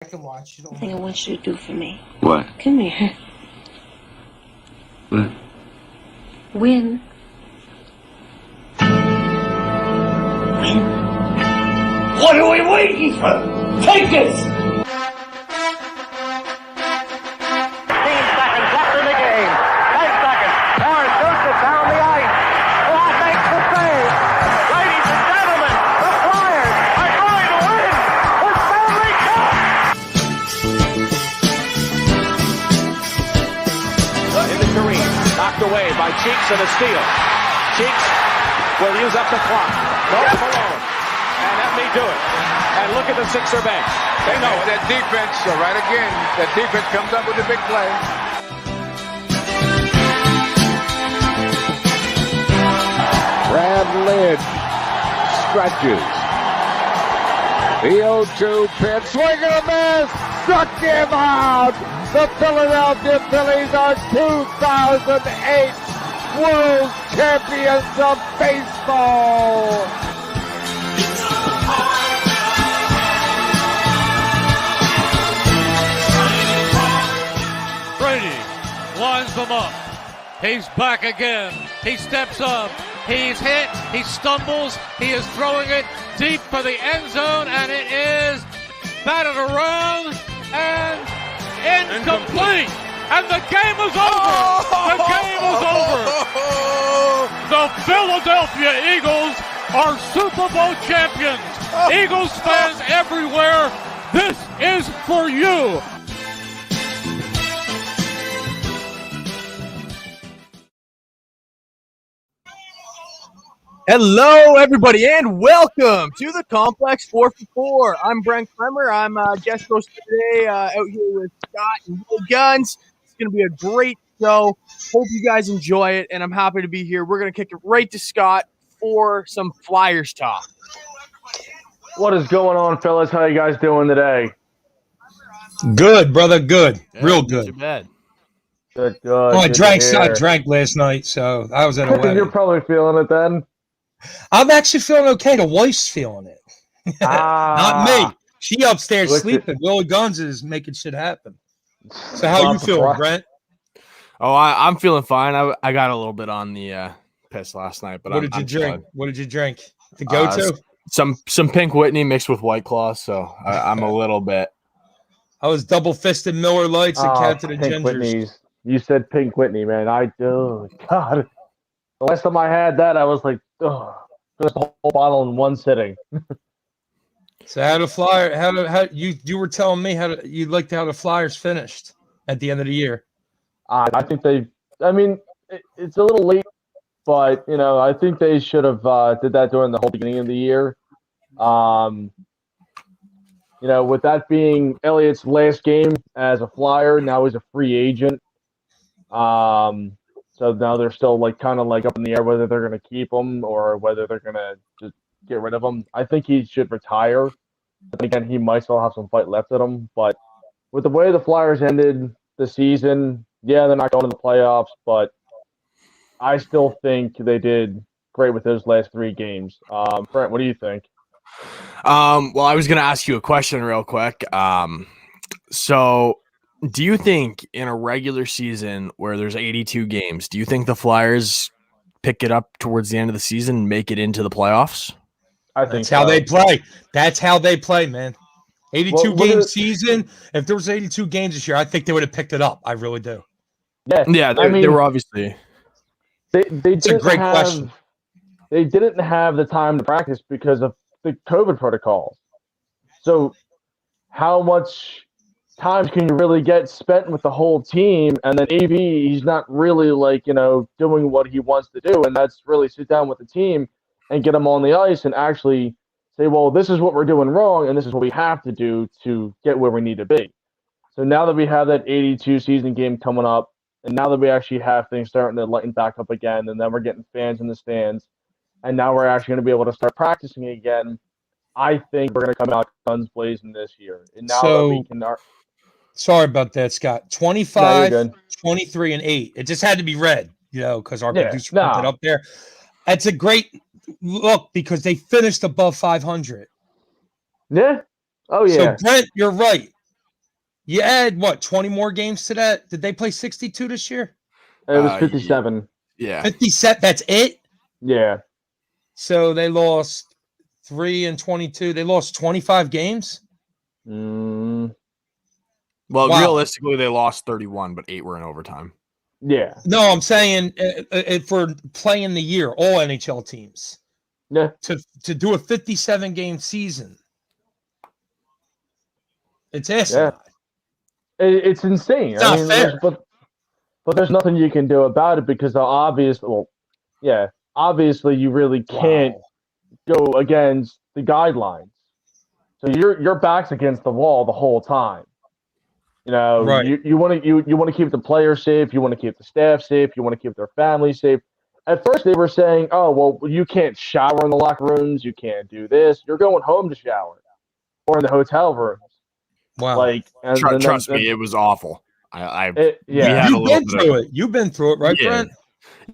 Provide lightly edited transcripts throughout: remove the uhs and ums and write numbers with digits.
I can watch it. I think I want you to do for me. What? Come here. What? Win. Win. What are we waiting for? Take this! 15 seconds left in the game. 10 seconds. Morris shoots it down the ice. Law makes the save. Ladies and gentlemen, the Flyers are going to win the Stanley Cup. Into Kareem. Knocked away by Cheeks and a steal. Cheeks will use up the clock. Goes Malone. And that may do it. And look at the Sixer bench. They know it. That defense, right again, that defense comes up with a big play. Brad Lynch stretches. The 0-2 pitch, swing and a miss, struck him out. The Philadelphia Phillies are 2008 World Champions of Baseball. Lines them up. He's back again. He steps up. He's hit. He stumbles. He is throwing it deep for the end zone, and it is batted around and incomplete. And the game is over. The game is over. The Philadelphia Eagles are Super Bowl champions. Eagles fans everywhere, this is for you. Hello, everybody, and welcome to the Complex 4 for 4. I'm Brent Kremer. I'm guest host today out here with Scott and Will Guns. It's going to be a great show. Hope you guys enjoy it, and I'm happy to be here. We're going to kick it right to Scott for some Flyers talk. What is going on, fellas? How you guys doing today? Good, brother. Good. Yeah, real not good. too bad. Good. Oh, I drank last night, so I was at a wedding. You're probably feeling it then. I'm actually feeling okay. The wife's feeling it. Not me. She upstairs sleeping. Willie Guns is making shit happen. So how you feeling, Brent? Oh, I'm feeling fine. I got a little bit on the piss last night, but what did you drink? Fine. What did you drink? To go to? Some Pink Whitney mixed with White Claw, so I'm a little bit. I was double fisted Miller Lights and Captain and Pink Gingers. Whitney's. You said Pink Whitney, man. God. The last time I had that, I was like, oh, the whole bottle in one sitting. So how the Flyer? How you were telling me you liked how the Flyers finished at the end of the year? I think it's a little late, but I think they should have did that during the whole beginning of the year. With that being Elliott's last game as a Flyer, now he's a free agent. So now they're still kind of up in the air whether they're going to keep him or whether they're going to just get rid of him. I think he should retire. But again, he might still have some fight left in him. But with the way the Flyers ended the season, yeah, they're not going to the playoffs, but I still think they did great with those last 3 games. Brent, what do you think? Well, I was going to ask you a question real quick. So do you think in a regular season where there's 82 games, do you think the Flyers pick it up towards the end of the season and make it into the playoffs? I think that's how they play. That's how they play, man. 82 game season. If there was 82 games this year, I think they would have picked it up. I really do. Yeah, they were obviously. It's a great question. They didn't have the time to practice because of the COVID protocols. So how much time can you really get spent with the whole team? And then AV, he's not really doing what he wants to do, and that's really sit down with the team and get them on the ice and actually say, well, this is what we're doing wrong, and this is what we have to do to get where we need to be. So now that we have that 82 season game coming up, and now that we actually have things starting to lighten back up again, and then we're getting fans in the stands, and now we're actually going to be able to start practicing again, I think we're going to come out guns blazing this year. And now that we can sorry about that, Scott. 25, 23, and 8. It just had to be read, because our producer put it up there. It's a great look because they finished above 500. Yeah. Oh, yeah. So, Brent, you're right. You add what, 20 more games to that? Did they play 62 this year? It was 57. Yeah. 57. That's it. Yeah. So they lost 3 and 22. They lost 25 games. Mm, Well, Wow. realistically, they lost 31, but 8 were in overtime. yeah. No, I'm saying for playing the year, all NHL teams. Yeah. To do a 57 game season. It's asinine. It's insane. It's not fair. But there's nothing you can do about it because obviously you really can't go against the guidelines. So your back's against the wall the whole time. You know, right. you want to keep the players safe, you want to keep the staff safe, you want to keep their families safe. At first they were saying, "Oh, well, you can't shower in the locker rooms, you can't do this. You're going home to shower or in the hotel rooms." Wow. Trust me, it was awful. You've been through it. You've been through it, right, Brent?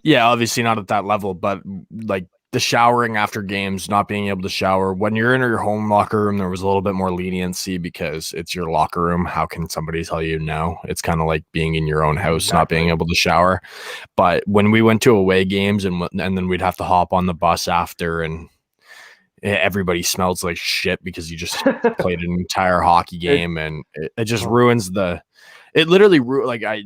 Yeah, obviously not at that level, but like the showering after games, not being able to shower. When you're in your home locker room, there was a little bit more leniency because it's your locker room. How can somebody tell you no? It's kind of like being in your own house, not being able to shower. But when we went to away games and then we'd have to hop on the bus after, and everybody smells like shit because you just played an entire hockey game, and it just ruins it literally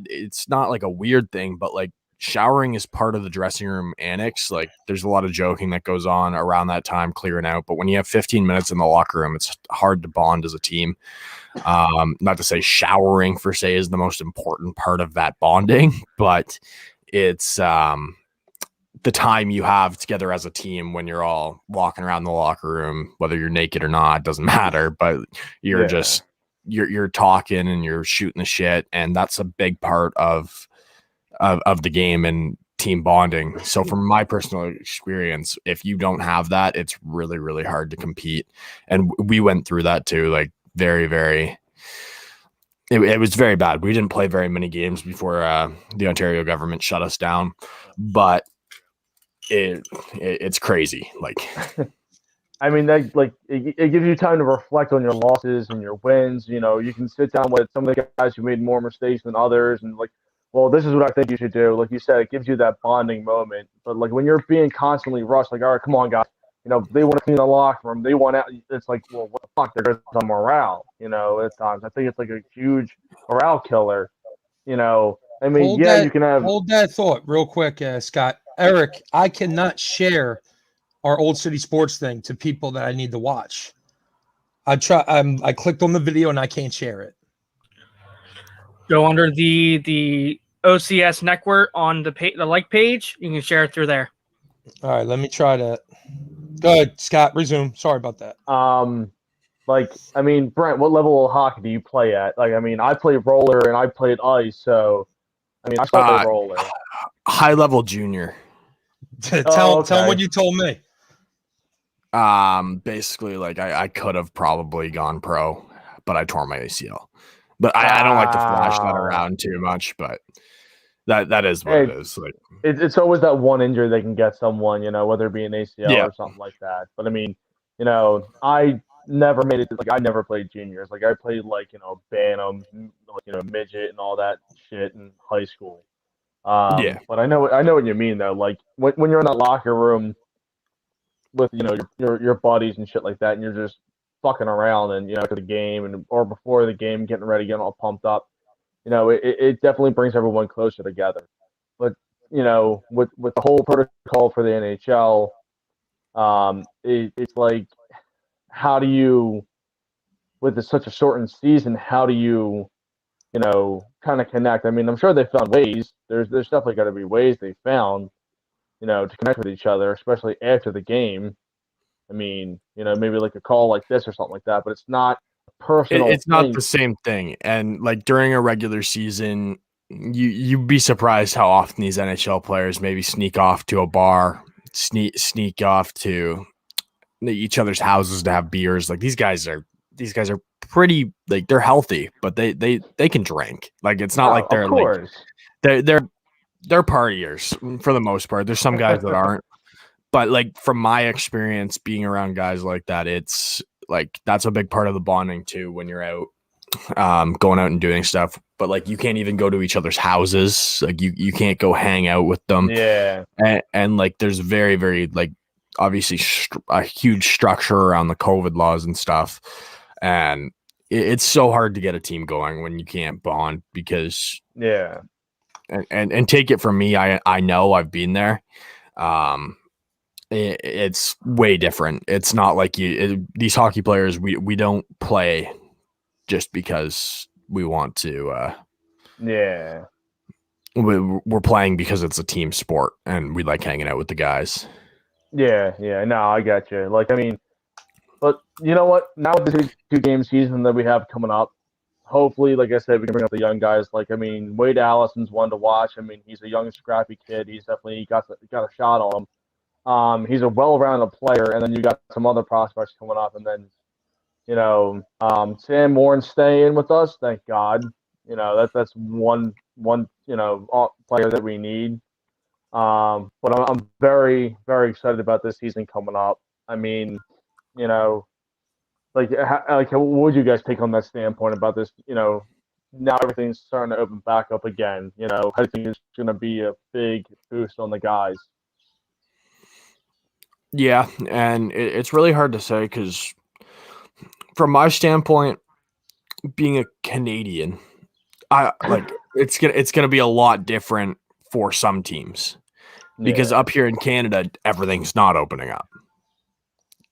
it's not like a weird thing, but like showering is part of the dressing room annex. Like there's a lot of joking that goes on around that time, clearing out. But when you have 15 minutes in the locker room, it's hard to bond as a team. Not to say showering per se is the most important part of that bonding, but it's the time you have together as a team when you're all walking around the locker room, whether you're naked or not, doesn't matter, but you're just, you're talking and you're shooting the shit. And that's a big part of the game and team bonding. So from my personal experience, if you don't have that, it's really, really hard to compete. And we went through that too, like very, very, it was very bad. We didn't play very many games before the Ontario government shut us down, but it's crazy. Like, I mean, that it gives you time to reflect on your losses and your wins. You know, you can sit down with some of the guys who made more mistakes than others, and like, well, this is what I think you should do. Like you said, it gives you that bonding moment. But like when you're being constantly rushed, like, all right, come on, guys. You know, they want to clean the locker room. They want out. It's like, well, what the fuck? There's some morale. You know, at times I think it's like a huge morale killer. You know, I mean, you can have hold that thought real quick, Scott. Eric, I cannot share our Old City Sports thing to people that I need to watch. I clicked on the video and I can't share it. Go under the OCS network on the like page. You can share it through there. All right, let me try that. Go ahead, Scott. Resume. Sorry about that. Like, I mean, Brent, what level of hockey do you play at? Like, I mean, I played roller and I played ice, so I mean, I still play roller. High level junior. Tell them what you told me. Basically, like I could have probably gone pro, but I tore my ACL. But I don't like to flash that around too much, but that is what it is. Like it's always that one injury they can get someone, you know, whether it be an ACL or something like that. But I mean, you know, I never made it. Like I never played juniors. Like I played like, you know, bantam, like, you know, midget and all that shit in high school. But I know what you mean though. Like when you're in that locker room with, you know, your buddies and shit like that, and you're just fucking around and, you know, to the game or before the game, getting ready, getting all pumped up. You know, it definitely brings everyone closer together. But, you know, with the whole protocol for the NHL, it's like, how do you, with such a shortened season, how do you know, kind of connect? I mean, I'm sure they found ways. There's definitely got to be ways they found, you know, to connect with each other, especially after the game. I mean, you know, maybe like a call like this or something like that, but it's not personal. It's not the same thing. And like during a regular season, you'd be surprised how often these NHL players maybe sneak off to a bar, sneak off to each other's houses to have beers. Like these guys are pretty, like they're healthy, but they can drink. Like it's not like they're like they're partiers for the most part. There's some guys that aren't. But like from my experience being around guys like that, it's like that's a big part of the bonding too when you're out going out and doing stuff, but like you can't even go to each other's houses. Like you can't go hang out with them. Yeah. And like there's very, very like obviously a huge structure around the COVID laws and stuff. And it's so hard to get a team going when you can't bond because yeah. And take it from me, I know I've been there. It's way different. It's not like these hockey players, we don't play just because we want to. Yeah. We're playing because it's a team sport and we like hanging out with the guys. Yeah. No, I got you. Like, I mean, but you know what? Now with the 2-game season that we have coming up, hopefully, like I said, we can bring up the young guys. Like, I mean, Wade Allison's one to watch. I mean, he's a young, scrappy kid. He's definitely got a shot on him. He's a well-rounded player, and then you got some other prospects coming up, and then, Sam Warren's staying with us. Thank God. That's one player that we need. But I'm very, very excited about this season coming up. I mean, like what would you guys take on that standpoint about this? Now everything's starting to open back up again. I think it's going to be a big boost on the guys. Yeah, and it's really hard to say because from my standpoint, being a Canadian, I like it's gonna be a lot different for some teams because up here in Canada, everything's not opening up.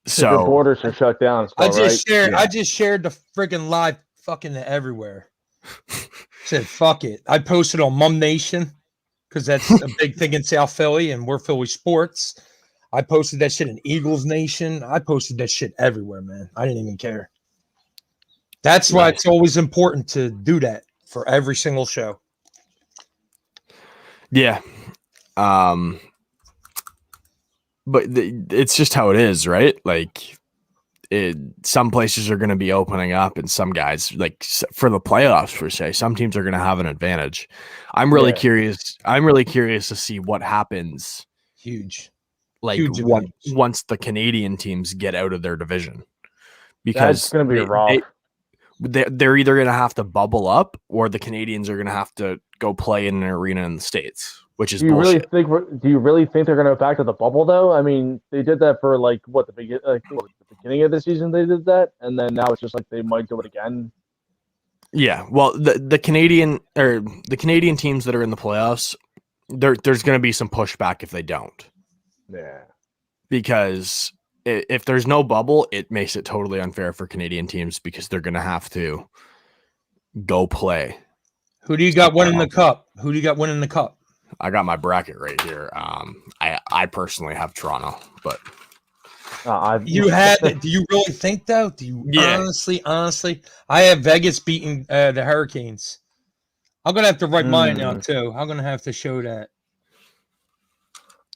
So the borders are shut down. Still, I just shared the freaking live fucking everywhere. Said fuck it. I posted on Mum Nation because that's a big thing in South Philly, and we're Philly sports. I posted that shit in Eagles Nation. I posted that shit everywhere, man. I didn't even care. That's why it's always important to do that for every single show. Yeah. But it's just how it is, right? Like some places are going to be opening up and some guys, like for the playoffs per se, some teams are going to have an advantage. I'm really curious. I'm really curious to see what happens. Huge. Like once the Canadian teams get out of their division, because that's going to be rough. They're either going to have to bubble up or the Canadians are going to have to go play in an arena in the States, which is bullshit. Do you really think they're going to go back to the bubble though? I mean, they did that for the beginning of the season. They did that, and then now it's just like they might do it again. Yeah, well, the Canadian teams that are in the playoffs, there's going to be some pushback if they don't. Yeah, because if there's no bubble, it makes it totally unfair for Canadian teams because they're going to have to go play. Who do you got winning the cup? Who do you got winning the cup? I got my bracket right here. I personally have Toronto, but you had. Do you really think though? Do you honestly? I have Vegas beating the Hurricanes. I'm gonna have to write mine out too. I'm gonna have to show that.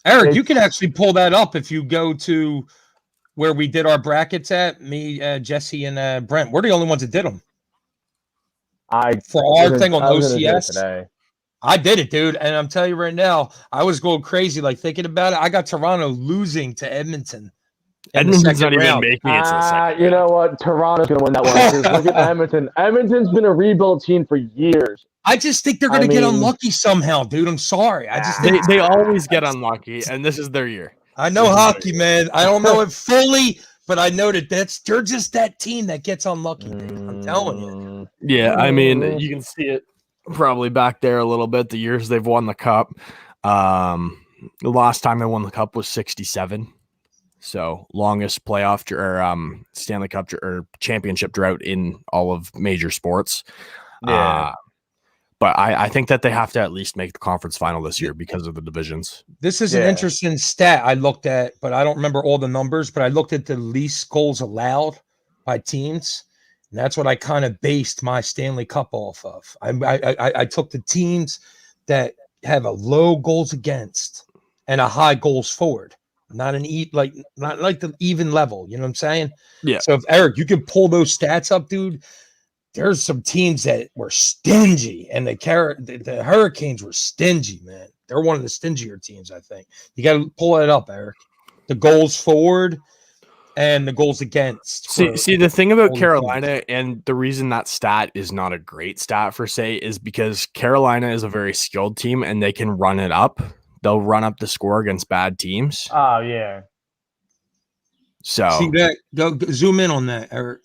Eric, you can actually pull that up if you go to where we did our brackets at. Me, Jesse, and Brent. We're the only ones that did them. For our thing on OCS today. I did it, dude. And I'm telling you right now, I was going crazy, like thinking about it. I got Toronto losing to Edmonton. Edmonton's not even making it to the second. You know what? Toronto's going to win that one. Look at Edmonton. Edmonton's been a rebuild team for years. I just think they're going to get unlucky somehow, dude. I'm sorry. I just think they always get unlucky, and this is their year. I know hockey, man. I don't know it fully, but I know that they're just that team that gets unlucky, dude. I'm telling you. Yeah, I mean, you can see it probably back there a little bit. The years they've won the cup. The last time they won the cup was 1967. So longest playoff or Stanley Cup or championship drought in all of major sports. Yeah. But I think that they have to at least make the conference final this year because of the divisions. This is an interesting stat I looked at, but I don't remember all the numbers. But I looked at the least goals allowed by teams, and that's what I kind of based my Stanley Cup off of. I took the teams that have a low goals against and a high goals forward, not like the even level. You know what I'm saying? Yeah. So if Eric, you can pull those stats up, dude. There's some teams that were stingy, and the Hurricanes were stingy, man. They're one of the stingier teams, I think. You got to pull it up, Eric. The goals forward, and the goals against. See, the thing about goals Carolina, against. and the reason that stat is not a great stat for say, is because Carolina is a very skilled team and they can run it up. They'll run up the score against bad teams. Oh, yeah. So See that? Go zoom in on that, Eric.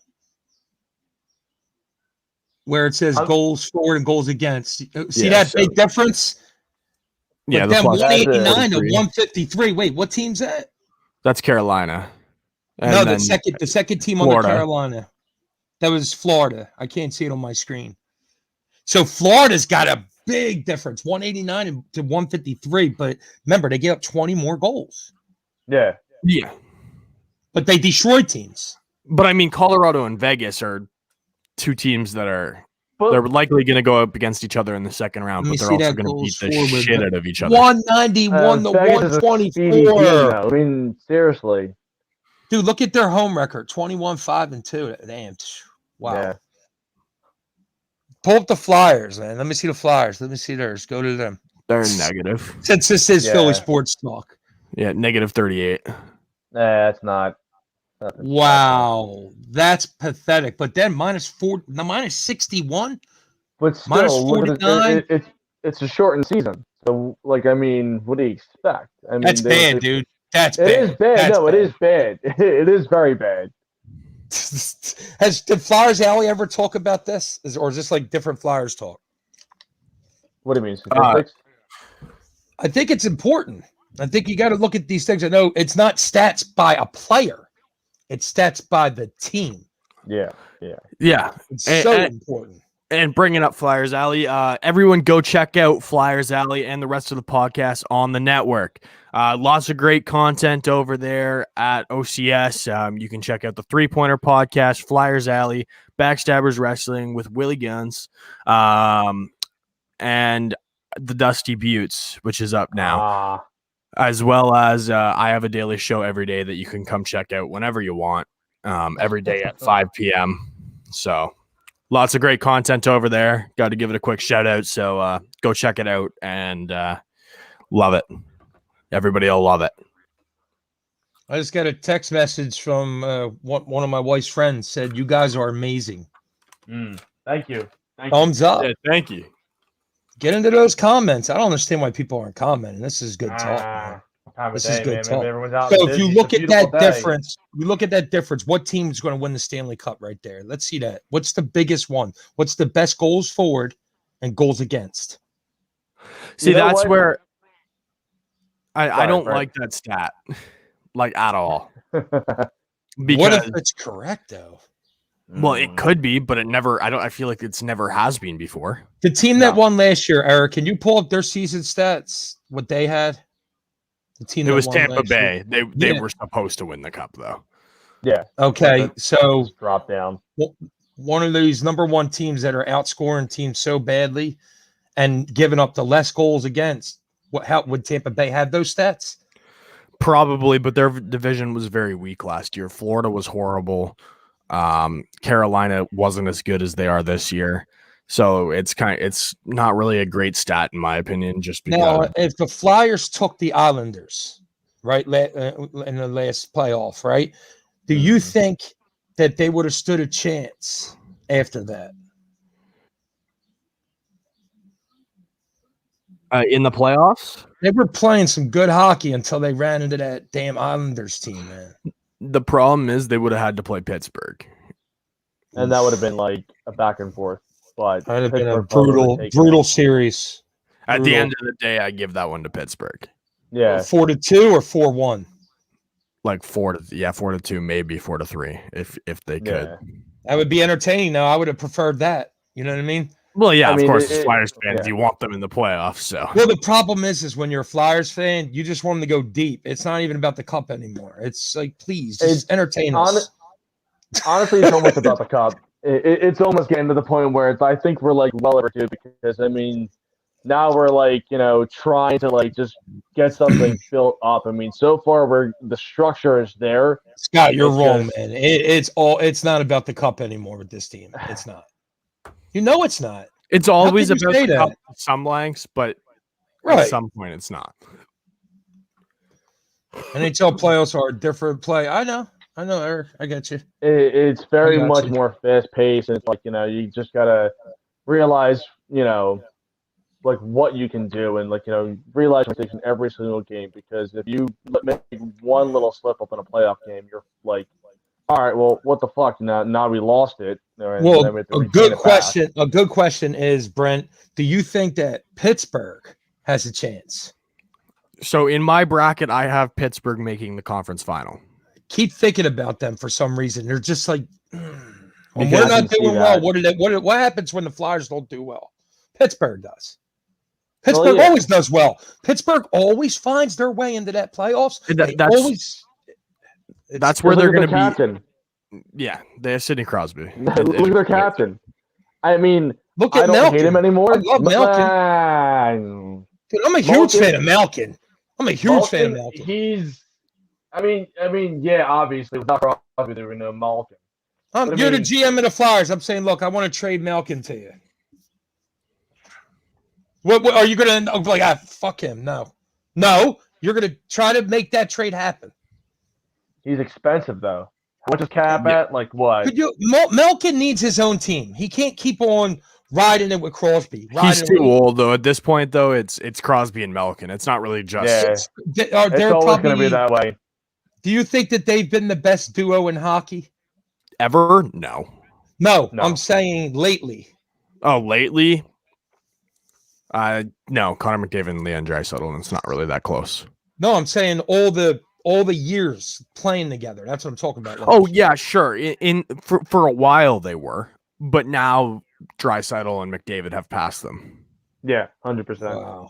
Where it says goals for and goals against. See that big difference? Yeah, but the then plus 189 to 43. 153. Wait, what team's that? That's Carolina. And no, then the second team Florida. on the Carolina. That was Florida. I can't see it on my screen. So Florida's got a big difference, 189 to 153. But remember, they gave up 20 more goals. Yeah. Yeah. But they destroyed teams. But I mean, Colorado and Vegas are two teams that they're likely going to go up against each other in the second round, but they're also going to beat the shit out of each other. 191 to Vegas is a speedy team, 124. though. I mean, seriously. Dude, look at their home record, 21-5-2. Damn. Wow. Yeah. Pull up the Flyers, man. Let me see the Flyers. Let me see theirs. Go to them. They're negative. Since this is Philly sports talk. Yeah, negative 38. That's not. Wow. That's pathetic. But then minus 61. But still, minus look at 49. It's a shortened season. So, like, I mean, what do you expect? I mean, That's bad, dude. That's bad. It is bad. That's no, bad. it is bad. It is very bad. Did Flyers Alley ever talk about this? Or is this like different Flyers talk? What do you mean, statistics? I think it's important. I think you got to look at these things. I know it's not stats by a player. It's stats by the team. Yeah. It's so important. And bringing up Flyers Alley, everyone go check out Flyers Alley and the rest of the podcast on the network. Lots of great content over there at OCS. You can check out the 3-Pointer podcast, Flyers Alley, Backstabbers Wrestling with Willie Guns, and the Dusty Buttes, which is up now, as well as I have a daily show every day that you can come check out whenever you want, every day at 5 p.m. So lots of great content over there. Got to give it a quick shout out. So go check it out and love it. Everybody will love it. I just got a text message from one of my wife's friends. Said, "You guys are amazing." Thank you. Thumbs up. Yeah, thank you. Get into those comments. I don't understand why people aren't commenting. This is good talk, man. This is good talk. So if you look at that difference, what team's going to win the Stanley Cup right there? Let's see that. What's the biggest one? What's the best goals forward and goals against? See, that's where I don't like that stat, like at all. What if it's correct though? Well, it could be, but it never. I feel like it's never has been before. The team that won last year, Eric, can you pull up their season stats? What they had? The team. It was Tampa Bay. They were supposed to win the cup, though. Yeah. Okay, so drop down. One of these number one teams that are outscoring teams so badly and giving up the less goals against. How would Tampa Bay have those stats? Probably, but their division was very weak last year. Florida was horrible. Carolina wasn't as good as they are this year. So it's not really a great stat in my opinion. Just because now, if the Flyers took the Islanders, right, in the last playoff, right, do you think that they would have stood a chance after that? In the playoffs, they were playing some good hockey until they ran into that damn Islanders team, man. The problem is they would have had to play Pittsburgh, and that would have been like a back and forth. But that'd have been a brutal series. At the end of the day, I give that one to Pittsburgh. Yeah, 4-2 or 4-1. Like 4-2, maybe 4-3, if they could. Yeah. That would be entertaining. Though I would have preferred that. You know what I mean? Well, yeah, of course, as Flyers fans, you want them in the playoffs. So, well, the problem is when you're a Flyers fan, you just want them to go deep. It's not even about the cup anymore. It's like, please, just entertain us. Honestly, it's almost about the cup. It's almost getting to the point where I think we're like well over two because I mean, now we're like trying to like just get something built up. I mean, so far the structure is there. Scott, you're wrong, man. It's not about the cup anymore with this team. It's not. You know it's not. It's always about the cup to some lengths, but at some point it's not. NHL playoffs are a different play. I know. I know, Eric. I get you. It's very got much you. more fast paced, and it's like you just gotta realize like what you can do, and realize mistakes in every single game. Because if you make one little slip up in a playoff game, you're like, all right, well, what the fuck? Now we lost it. And Well, then we have to a regain good it back. question. A good question is, Brent, do you think that Pittsburgh has a chance? So in my bracket, I have Pittsburgh making the conference final. Keep thinking about them for some reason. They're just like, when Because we're I not can see doing well, that. what happens when the Flyers don't do well? Pittsburgh does. Pittsburgh Well, yeah. always does well. Pittsburgh always finds their way into that playoffs. That's where Look they're at going their to captain. be. Yeah, they have Sidney Crosby. Look at their captain. I mean, Look I at don't Malkin. hate him anymore. I love Malkin. Dude, I'm a huge fan of Malkin. I'm a huge fan of Malkin. He's, I mean, yeah, obviously without Crosby there would no Malkin. You're the GM of the Flyers. I'm saying, look, I want to trade Malkin to you. What are you going to be like? Fuck him. No. You're going to try to make that trade happen. He's expensive though. What's his cap at? Like what? Malkin needs his own team. He can't keep on riding it with Crosby. He's too old though. At this point, though, it's Crosby and Malkin. It's not really just. Yeah. It's always going to be that way. Do you think that they've been the best duo in hockey ever? No. I'm saying lately. Oh, lately. No, Connor McDavid and Leon Draisaitl. It's not really that close. No, I'm saying all the years playing together. That's what I'm talking about. Oh yeah, sure. For a while they were, but now Draisaitl and McDavid have passed them. Yeah, 100%. Wow.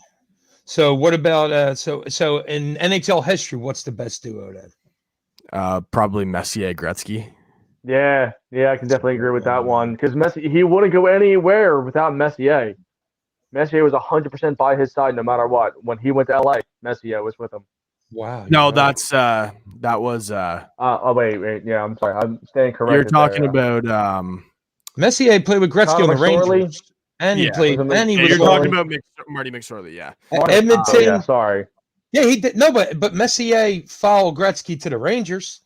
So what about so in NHL history, what's the best duo then? Probably Messier Gretzky. Yeah, I can definitely agree with that one because he wouldn't go anywhere without Messier. Messier was 100% by his side no matter what. When he went to LA, Messier was with him. Wow. No, that was oh wait. Yeah, I'm sorry. I'm staying corrected. You're talking about Messier played with Gretzky on the Rangers. And he played you're talking about Marty McSorley, yeah. Edmonton. Yeah, sorry. Yeah, he did but Messier followed Gretzky to the Rangers.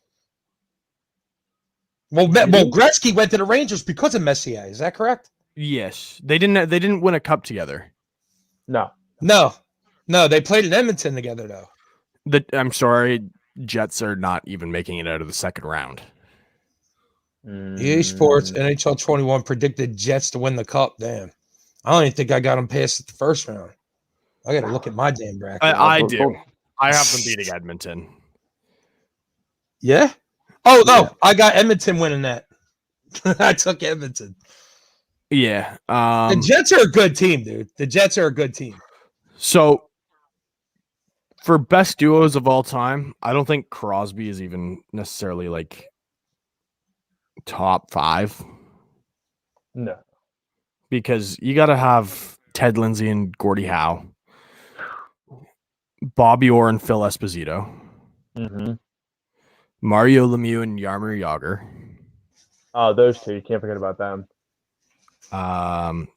Well, Gretzky went to the Rangers because of Messier. Is that correct? Yes. They didn't win a cup together. No, they played in Edmonton together though. I'm sorry, Jets are not even making it out of the second round. EA Sports NHL 21 predicted Jets to win the cup. Damn. I don't even think I got them past the first round. I got to look at my damn bracket. I do. I have them beating Edmonton. Yeah? Oh, no. Yeah. I got Edmonton winning that. I took Edmonton. Yeah. The Jets are a good team, dude. The Jets are a good team. So, for best duos of all time, I don't think Crosby is even necessarily like top 5. No. Because you got to have Ted Lindsay and Gordie Howe, Bobby Orr and Phil Esposito, Mario Lemieux and Jaromir Jagr. Oh, those two. You can't forget about them.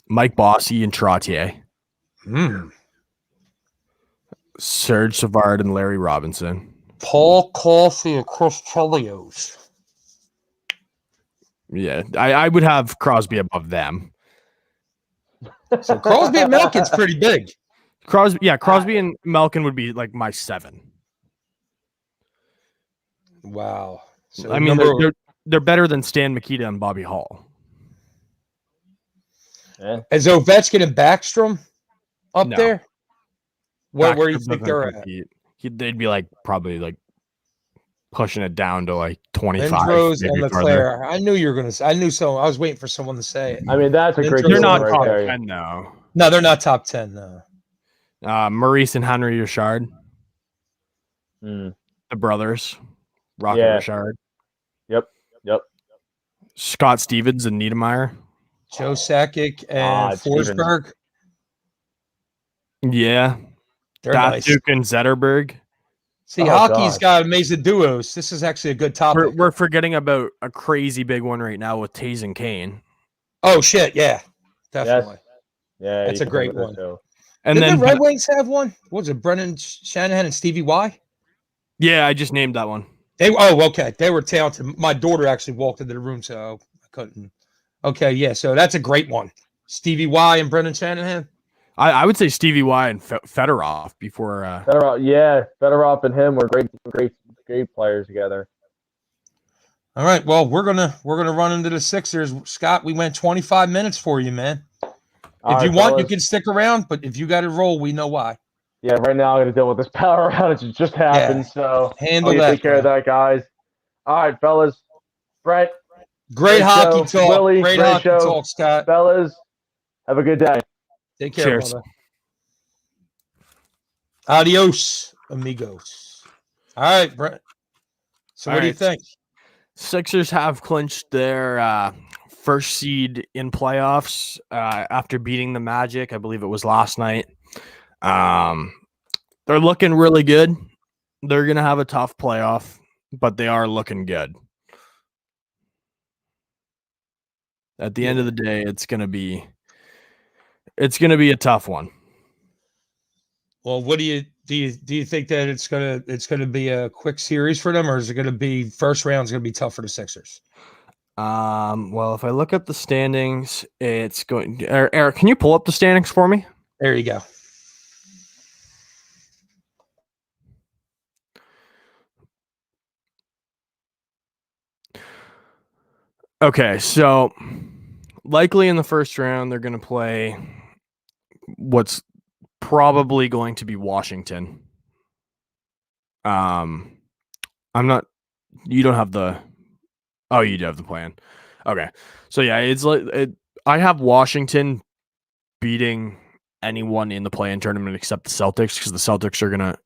Mike Bossy and Trottier. Serge Savard and Larry Robinson. Paul Coffey and Chris Chelios. Yeah, I would have Crosby above them. So Crosby and Malkin's pretty big. Crosby and Malkin would be like my 7. Wow. So I mean, they're better than Stan Mikita and Bobby Hall. Yeah. Is Ovechkin and Backstrom up there? Where do you think they're at? They'd be like probably like pushing it down to like 25. Lindros and Leclerc. I knew you were going to say. I was waiting for someone to say it. I mean, that's a great. They're not top 10 now. No, they're not top 10. No. Maurice and Henry Richard. The brothers. Rocket Richard. Yep. Scott Stevens and Niedermeyer. Joe Sakic and Forsberg. Yeah. Datsuk and Zetterberg. See, hockey's got amazing duos. This is actually a good topic. We're forgetting about a crazy big one right now with Taze and Kane. Oh, shit. Yeah. Definitely. Yes. Yeah. That's a great one. And Didn't then the Red Wings have one? What was it? Brendan Shanahan and Stevie Y? Yeah, I just named that one. Okay. They were talented. My daughter actually walked into the room, so I couldn't. Okay, yeah. So that's a great one. Stevie Y and Brendan Shanahan. I would say Stevie Y and Fedorov before. Fedorov and him were great players together. All right. Well, we're gonna run into the Sixers. Scott, we went 25 minutes for you, man. If you want, you can stick around, but if you got to roll, we know why. Yeah, right now I got to deal with this power outage. It just happened, so handle that. Take care of that, guys. All right, fellas. Brett. Great hockey talk. Willie, great hockey talk, Scott. Fellas, have a good day. Take care, brother. Adios, amigos. All right, Brett. So what do you think? Sixers have clinched their first seed in playoffs after beating the Magic. I believe it was last night. They're looking really good. They're going to have a tough playoff, but they are looking good. At the end of the day, it's going to be a tough one. Well, what do you think that it's gonna be a quick series for them, or is it gonna be first round's gonna be tough for the Sixers? Well, if I look up the standings, it's going. Eric, can you pull up the standings for me? There you go. Okay, so likely in the first round, they're going to play what's probably going to be Washington. I'm not. You don't have the. Oh, you do have the plan. Okay, so yeah, it's like I have Washington beating anyone in the play-in tournament except the Celtics, because the Celtics are gonna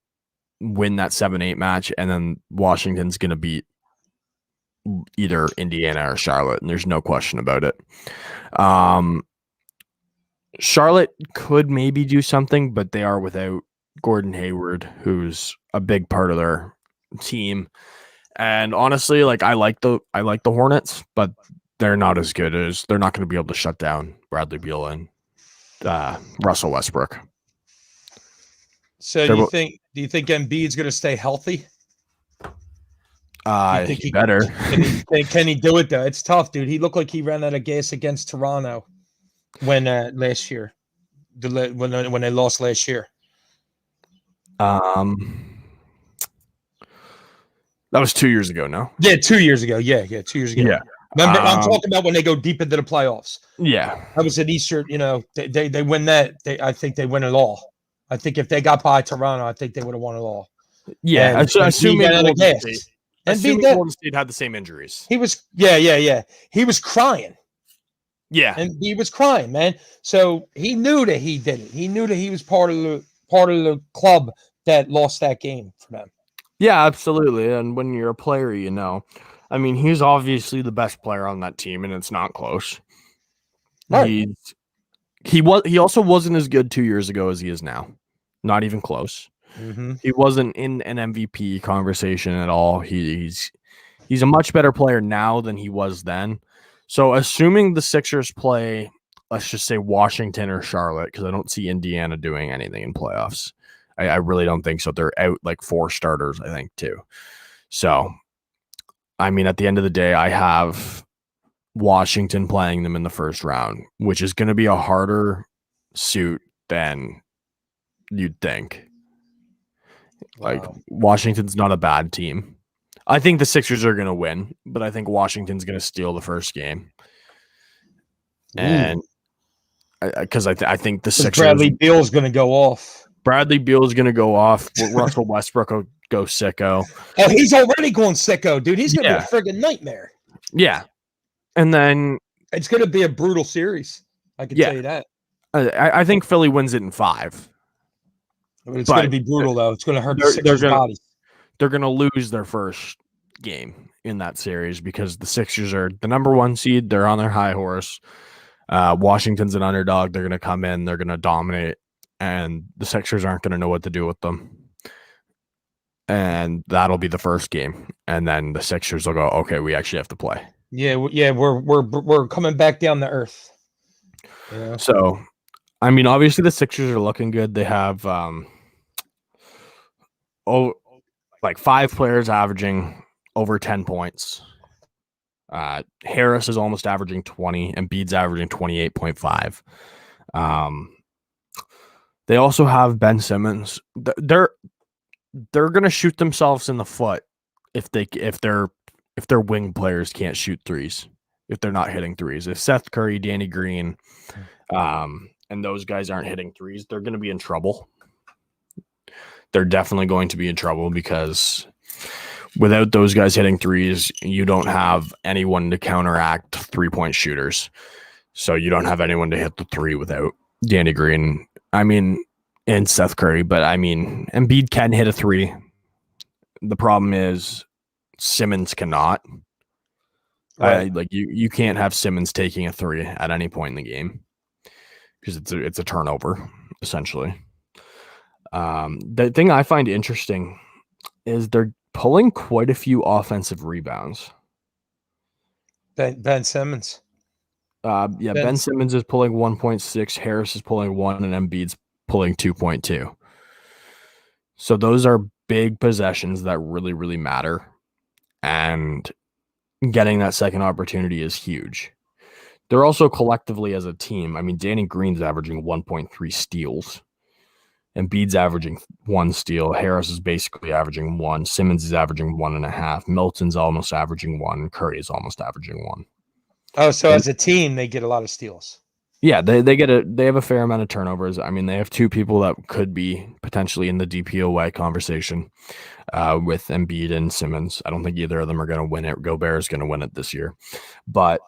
win that 7-8 match, and then Washington's gonna beat either Indiana or Charlotte, and there's no question about it. Charlotte could maybe do something, but they are without Gordon Hayward, who's a big part of their team. And honestly, like I like the Hornets, but they're not as good as they're not going to be able to shut down Bradley Beal and Russell Westbrook. So do you think Embiid's going to stay healthy? He better. Can he do it though? It's tough, dude. He looked like he ran out of gas against Toronto when last year, when they lost last year. That was 2 years ago, no? Yeah, 2 years ago. Yeah, 2 years ago. Yeah. Remember, I'm talking about when they go deep into the playoffs. Yeah. That was an Easter, they win that. I think they win it all. I think if they got by Toronto, I think they would have won it all. Yeah, assuming Golden State had the same injuries. He was, yeah. He was crying. Yeah. And he was crying, man. So he knew that he did it. He knew that he was part of the club that lost that game for them. Yeah, absolutely. And when you're a player, I mean, he's obviously the best player on that team, and it's not close. Right. He also wasn't as good 2 years ago as he is now. Not even close. Mm-hmm. He wasn't in an MVP conversation at all. He's a much better player now than he was then. So assuming the Sixers play, let's just say Washington or Charlotte, because I don't see Indiana doing anything in playoffs. I really don't think so. They're out like 4 starters, I think, too. So, I mean, at the end of the day, I have Washington playing them in the first round, which is going to be a harder suit than you'd think. Wow. Like, Washington's not a bad team. I think the Sixers are going to win, but I think Washington's going to steal the first game. And because I think the Sixers... Bradley Beal's going to go off. Bradley Beal is going to go off. Russell Westbrook will go sicko. Oh, he's already going sicko, dude. He's going to be a friggin' nightmare. Yeah. And then... It's going to be a brutal series. I can tell you that. I think Philly wins it in 5. It's going to be brutal, though. It's going to hurt the Sixers' bodies. They're going to lose their first game in that series because the Sixers are the number 1 seed. They're on their high horse. Washington's an underdog. They're going to come in. They're going to dominate. And the Sixers aren't going to know what to do with them. And that'll be the first game. And then the Sixers will go, okay, we actually have to play. Yeah, we're coming back down to earth. Yeah. So, I mean, obviously the Sixers are looking good. They have like 5 players averaging over 10 points. Harris is almost averaging 20, and Embiid's averaging 28.5. They also have Ben Simmons. They're going to shoot themselves in the foot if their wing players can't shoot threes, if they're not hitting threes. If Seth Curry, Danny Green, and those guys aren't hitting threes, they're going to be in trouble. They're definitely going to be in trouble because without those guys hitting threes, you don't have anyone to counteract 3-point shooters. So you don't have anyone to hit the three without Danny Green. And Seth Curry. But Embiid can hit a three. The problem is Simmons cannot. Right. You can't have Simmons taking a three at any point in the game because it's a turnover essentially. The thing I find interesting is they're pulling quite a few offensive rebounds. Ben Simmons. Ben Simmons is pulling 1.6, Harris is pulling 1, and Embiid's pulling 2.2. So those are big possessions that really, really matter. And getting that second opportunity is huge. They're also collectively as a team. Danny Green's averaging 1.3 steals. Embiid's averaging 1 steal. Harris is basically averaging 1. Simmons is averaging 1.5. Milton's almost averaging 1. Curry is almost averaging 1. Oh, so as a team, they get a lot of steals. Yeah, they have a fair amount of turnovers. They have 2 people that could be potentially in the DPOY conversation with Embiid and Simmons. I don't think either of them are going to win it. Gobert is going to win it this year, but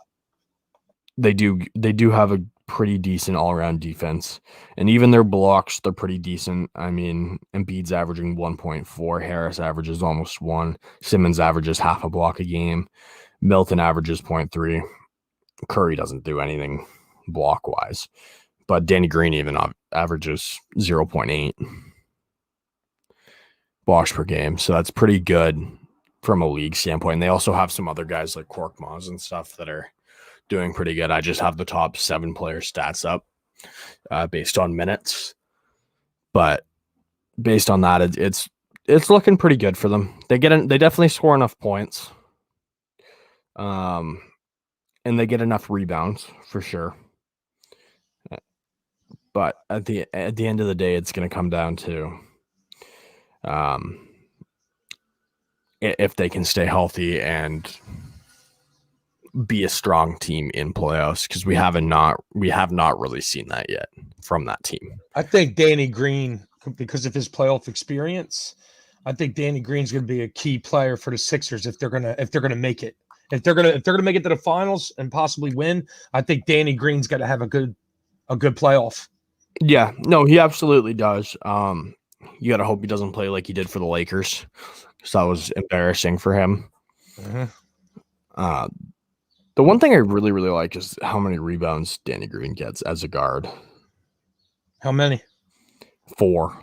they do have a pretty decent all-around defense, and even their blocks, they're pretty decent. Embiid's averaging 1.4, Harris averages almost 1, Simmons averages half a block a game, Milton averages 0.3, Curry doesn't do anything block-wise, but Danny Green even averages 0.8 blocks per game, so that's pretty good from a league standpoint. And they also have some other guys like Korkmaz and stuff that are doing pretty good. I just have the top 7 player stats up based on minutes, but based on that, it's looking pretty good for them. They definitely score enough points, and they get enough rebounds for sure. But at the end of the day, it's going to come down to if they can stay healthy and be a strong team in playoffs, because we have not really seen that yet from that team. I think Danny Green, because of his playoff experience, I think Danny Green's going to be a key player for the Sixers if they're going to make it. If they're going to make it to the finals and possibly win, I think Danny Green's got to have a good playoff. Yeah, no, he absolutely does. You got to hope he doesn't play like he did for the Lakers, because that was embarrassing for him. Mm-hmm. The one thing I really, really like is how many rebounds Danny Green gets as a guard. How many? 4,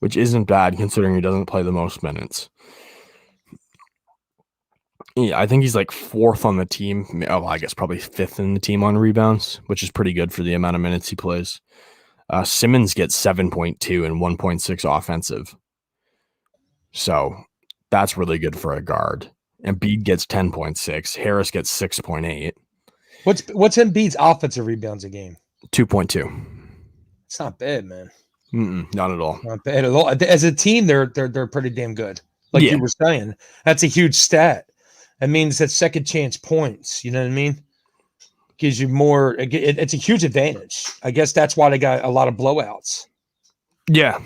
which isn't bad considering he doesn't play the most minutes. Yeah, I think he's like 4th on the team. Oh, I guess probably 5th in the team on rebounds, which is pretty good for the amount of minutes he plays. Simmons gets 7.2 and 1.6 offensive. So that's really good for a guard. Embiid gets 10.6. Harris gets 6.8. What's Embiid's offensive rebounds a game? 2.2. It's not bad, man. Not at all. Not bad at all. As a team, they're pretty damn good. Like you were saying, that's a huge stat. That means that second chance points. You know what I mean? Gives you more. It's a huge advantage. I guess that's why they got a lot of blowouts. Yeah.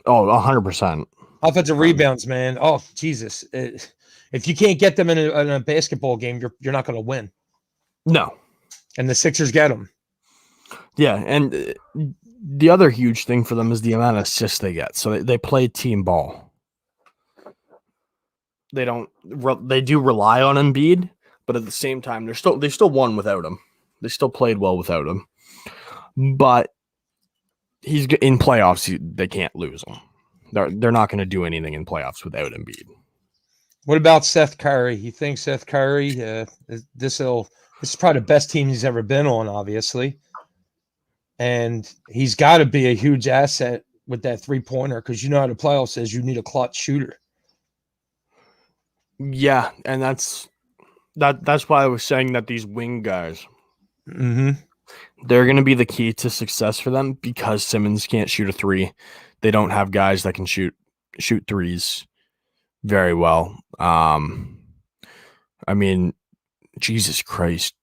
Oh, 100%. Offensive rebounds, man. Oh, Jesus. If you can't get them in a basketball game, you're not going to win. No. And the Sixers get them. Yeah, and the other huge thing for them is the amount of assists they get. So they play team ball. They do rely on Embiid, but at the same time, they still won without him. They still played well without him. But he's in playoffs. They can't lose him. They're not going to do anything in playoffs without Embiid. What about Seth Curry? You think Seth Curry? This is probably the best team he's ever been on, obviously, and he's got to be a huge asset with that 3-pointer, because you know how the playoffs is. You need a clutch shooter. Yeah, and that's why I was saying that these wing guys, they're going to be the key to success for them because Simmons can't shoot a three. They don't have guys that can shoot threes very well. I mean, Jesus Christ,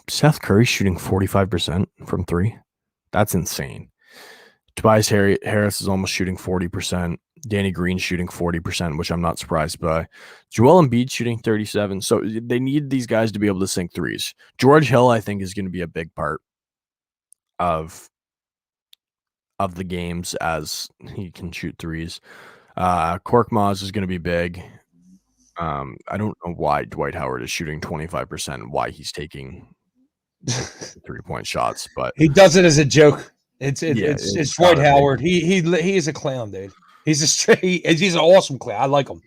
Seth Curry shooting 45% from three. That's insane. Tobias Harris is almost shooting 40%. Danny Green shooting 40%, which I'm not surprised by. Joel Embiid shooting 37%. So they need these guys to be able to sink threes. George Hill, I think, is going to be a big part of the games as he can shoot threes. Korkmaz is going to be big. I don't know why Dwight Howard is shooting 25%, why he's taking 3-point shots, but he does it as a joke. It's Dwight Howard. He is a clown, dude. He's he's an awesome clown. I like him.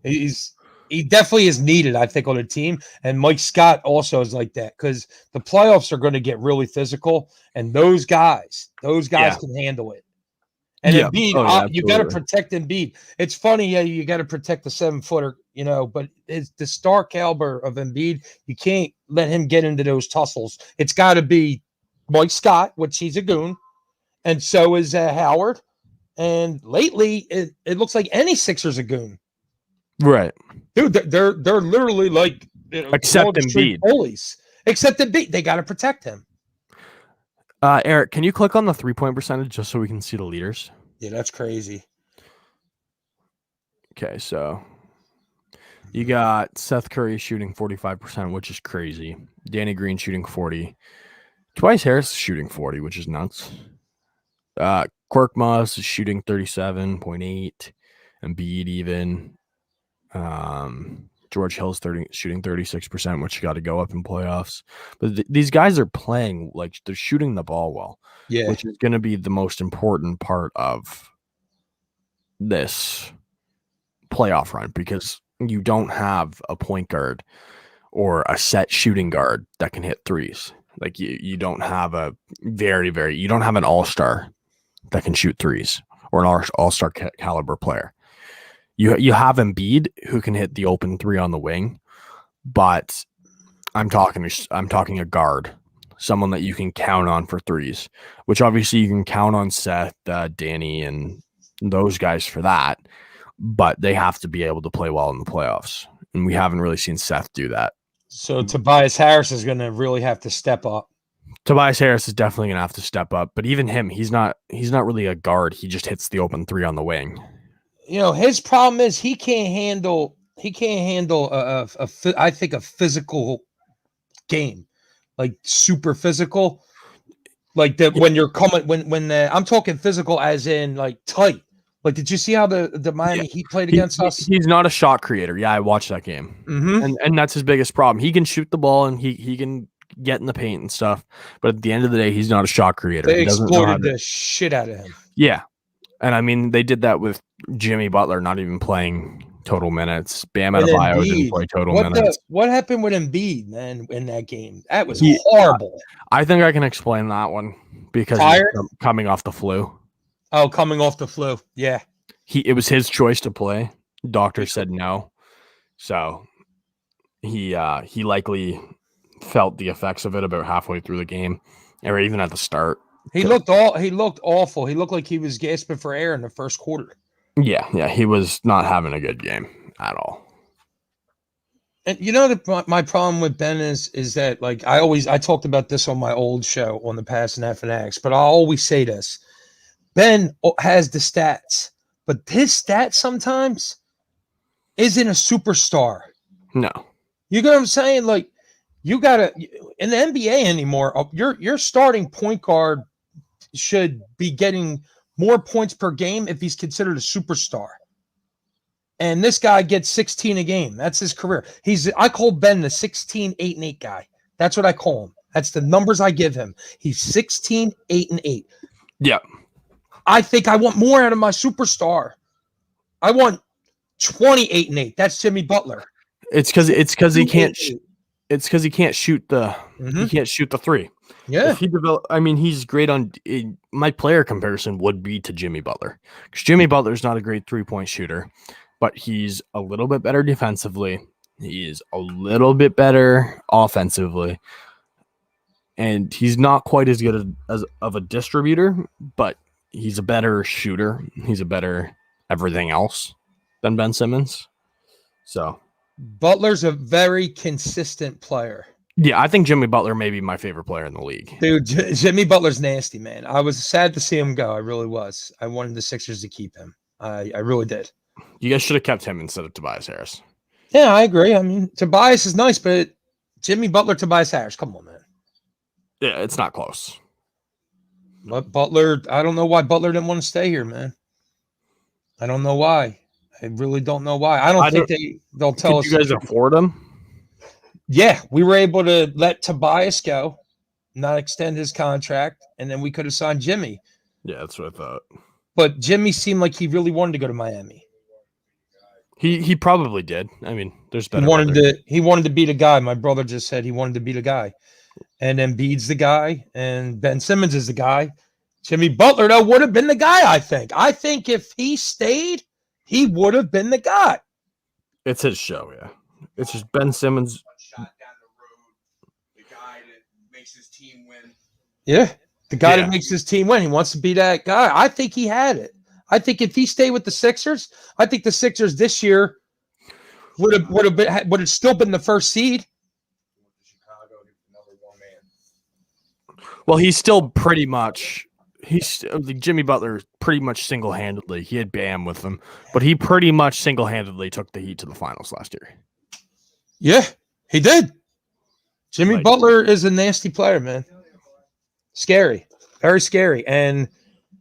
He definitely is needed, I think, on a team. And Mike Scott also is like that because the playoffs are going to get really physical, and those guys can handle it. And Embiid, you got to protect Embiid. It's funny, you got to protect the 7-footer, but it's the star caliber of Embiid. You can't let him get into those tussles. It's got to be Mike Scott, which he's a goon, and so is Howard. And lately, it looks like any Sixer's a goon. Right, dude. They're literally like except Embiid bullies. Except Embiid, they got to protect him. Eric, can you click on the 3-point percentage just so we can see the leaders? Yeah, that's crazy. Okay, so you got Seth Curry shooting 45%, which is crazy. Danny Green shooting 40. Tobias Harris is shooting 40, which is nuts. Korkmaz is shooting 37.8. Embiid even. George Hill's shooting 36%, which got to go up in playoffs. But these guys are playing like they're shooting the ball well, which is going to be the most important part of this playoff run because you don't have a point guard or a set shooting guard that can hit threes. Like you don't have a you don't have an all-star that can shoot threes or an all-star caliber player. You have Embiid who can hit the open three on the wing, but I'm talking a guard, someone that you can count on for threes, which obviously you can count on Seth, Danny, and those guys for that, but they have to be able to play well in the playoffs, and we haven't really seen Seth do that. So Tobias Harris is going to really have to step up. Tobias Harris is definitely going to have to step up, but even him, he's not really a guard. He just hits the open three on the wing. His problem is he can't handle I think a physical game, like super physical, like that when you're coming when I'm talking physical as in like tight. Like, did you see how the Miami Heat played against us? He's not a shot creator. Yeah, I watched that game, and that's his biggest problem. He can shoot the ball and he can get in the paint and stuff, but at the end of the day, he's not a shot creator. They exploited the shit out of him. Yeah. And I mean, they did that with Jimmy Butler not even playing total minutes. Bam Adebayo didn't play total minutes. What happened with Embiid, man, in that game? That was horrible. I think I can explain that one because he's coming off the flu. Oh, coming off the flu. Yeah. It was his choice to play. Doctor said no. So he likely felt the effects of it about halfway through the game or even at the start. He looked awful. He looked like he was gasping for air in the first quarter. Yeah, he was not having a good game at all. And my problem with Ben is that like I talked about this on my old show on the Past and Fanatics, but I always say this: Ben has the stats, but his stats sometimes isn't a superstar. No, you get what I'm saying? Like you gotta in the NBA anymore. Your starting point guard should be getting more points per game if he's considered a superstar. And this guy gets 16 a game. That's his career. I call Ben the 16, 8, and 8 guy. That's what I call him. That's the numbers I give him. He's 16, 8, and 8. Yeah. I think I want more out of my superstar. I want 28 and 8. That's Jimmy Butler. It's because he can't. It's because he can't shoot the. He can't shoot the three. Yeah. He's great on. My player comparison would be to Jimmy Butler because Jimmy Butler's not a great 3-point shooter, but he's a little bit better defensively. He is a little bit better offensively. And he's not quite as good as of a distributor, but he's a better shooter. He's a better everything else than Ben Simmons. So Butler's a very consistent player. Yeah, I think Jimmy Butler may be my favorite player in the league. Dude, Jimmy Butler's nasty, man. I was sad to see him go. I really was. I wanted the Sixers to keep him. I really did. You guys should have kept him instead of Tobias Harris. Yeah, I agree. I mean, Tobias is nice, but Jimmy Butler, Tobias Harris, come on, man. Yeah, it's not close. But Butler, I don't know why Butler didn't want to stay here, man. I don't know why. I really don't know why. I don't think they'll tell us. Could you guys afford him? Yeah, we were able to let Tobias go, not extend his contract, and then we could have signed Jimmy. Yeah, that's what I thought. But Jimmy seemed like he really wanted to go to Miami. He probably did. I mean, there's better. He wanted to be the guy. My brother just said he wanted to be the guy. And then Embiid's the guy, and Ben Simmons is the guy. Jimmy Butler, though, would have been the guy, I think. I think if he stayed, he would have been the guy. It's his show, yeah. It's just Ben Simmons. Shot down the road, the guy that makes his team win. Yeah, the guy that makes his team win. He wants to be that guy. I think he had it. I think if he stayed with the Sixers, I think the Sixers this year would have still been the first seed. Well, he's still pretty much Jimmy Butler pretty much single-handedly. He had Bam with him, but he pretty much single-handedly took the Heat to the finals last year. Yeah, he did. Jimmy Butler is a nasty player, man. Scary, very scary, and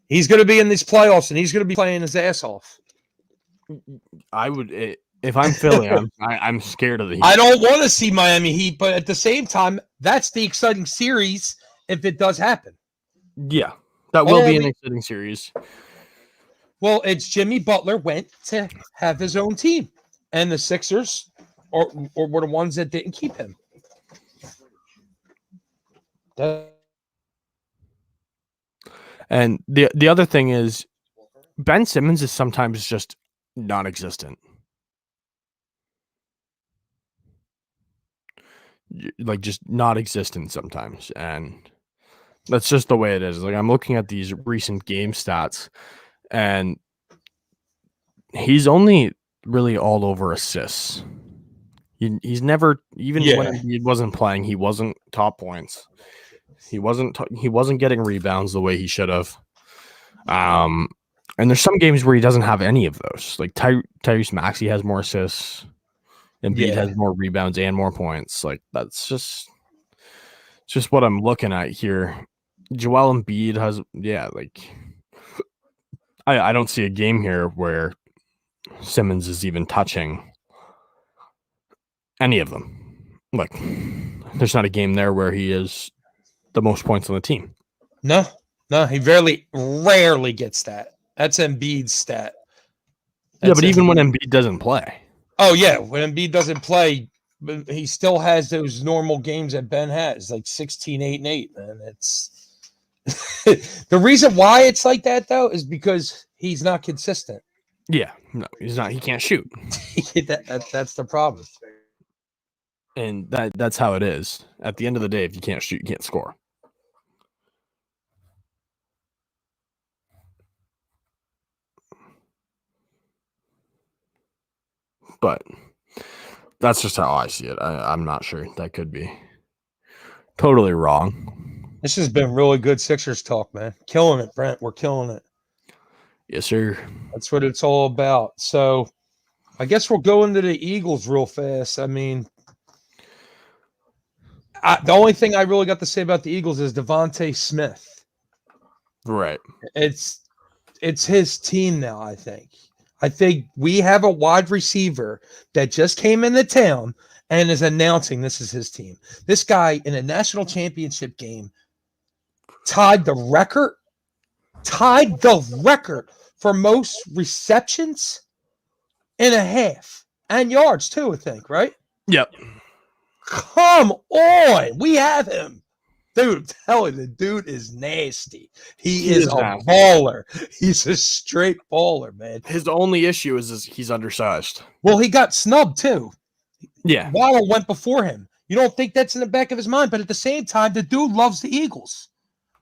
he's going to be in these playoffs, and he's going to be playing his ass off. I would, if I'm Philly, I'm scared of the Heat. I don't want to see Miami Heat, but at the same time, that's the exciting series if it does happen. Yeah, that will be an exciting series. Well, it's Jimmy Butler went to have his own team, and the Sixers or were the ones that didn't keep him. And the other thing is, Ben Simmons is sometimes just non-existent. Like just not existent sometimes, and that's just the way it is. Like I'm looking at these recent game stats, and he's only really all over assists. He's never, even when he wasn't playing, he wasn't top points. He wasn't getting rebounds the way he should have. And there's some games where he doesn't have any of those. Like Tyrese Maxey has more assists. Embiid has more rebounds and more points. Like that's just what I'm looking at here. Joel Embiid has, I don't see a game here where Simmons is even touching any of them. Like there's not a game there where he is the most points on the team. No, he rarely gets that. That's Embiid's stat. But even when Embiid doesn't play. Oh, yeah. When Embiid doesn't play, he still has those normal games that Ben has, like 16, 8, and 8, man. It's the reason why it's like that, though, is because he's not consistent. Yeah, no, he's not. He can't shoot. That's the problem. And that's how it is. At the end of the day, if you can't shoot, you can't score. But that's just how I see it. I'm not sure. That could be totally wrong. This has been really good Sixers talk, man. Killing it, Brent. We're killing it. Yes, sir. That's what it's all about. So I guess we'll go into the Eagles real fast. I mean, the only thing I really got to say about the Eagles is Devontae Smith. Right. It's his team now, I think. I think we have a wide receiver that just came into town and is announcing this is his team. This guy in a national championship game tied the record for most receptions in a half and yards too, I think, right? Yep. Come on. We have him. Dude, I'm telling you, the dude is nasty. He He is is a nasty. baller. He's a straight baller, man. His only issue is he's undersized. Well, he got snubbed too. Yeah. Waddle went before him. You don't think that's in the back of his mind, but at the same time, the dude loves the Eagles.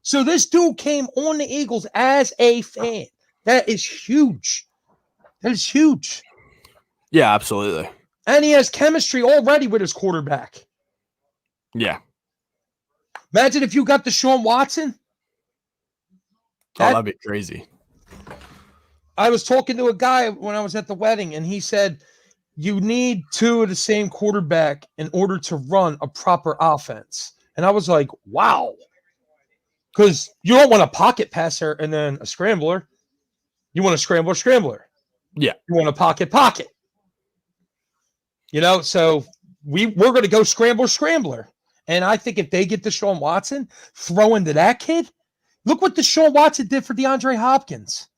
So this dude came on the Eagles as a fan. That is huge. That is huge. Yeah, absolutely. And he has chemistry already with his quarterback. Yeah. Imagine if you got Deshaun Watson. That'd be crazy. I was talking to a guy when I was at the wedding, and he said, you need two of the same quarterback in order to run a proper offense. And I was like, wow. Because you don't want a pocket passer and then a scrambler. You want a scrambler. Yeah. You want a pocket. So we're going to go scrambler. And I think if they get Deshaun Watson, throw into that kid, look what Deshaun Watson did for DeAndre Hopkins.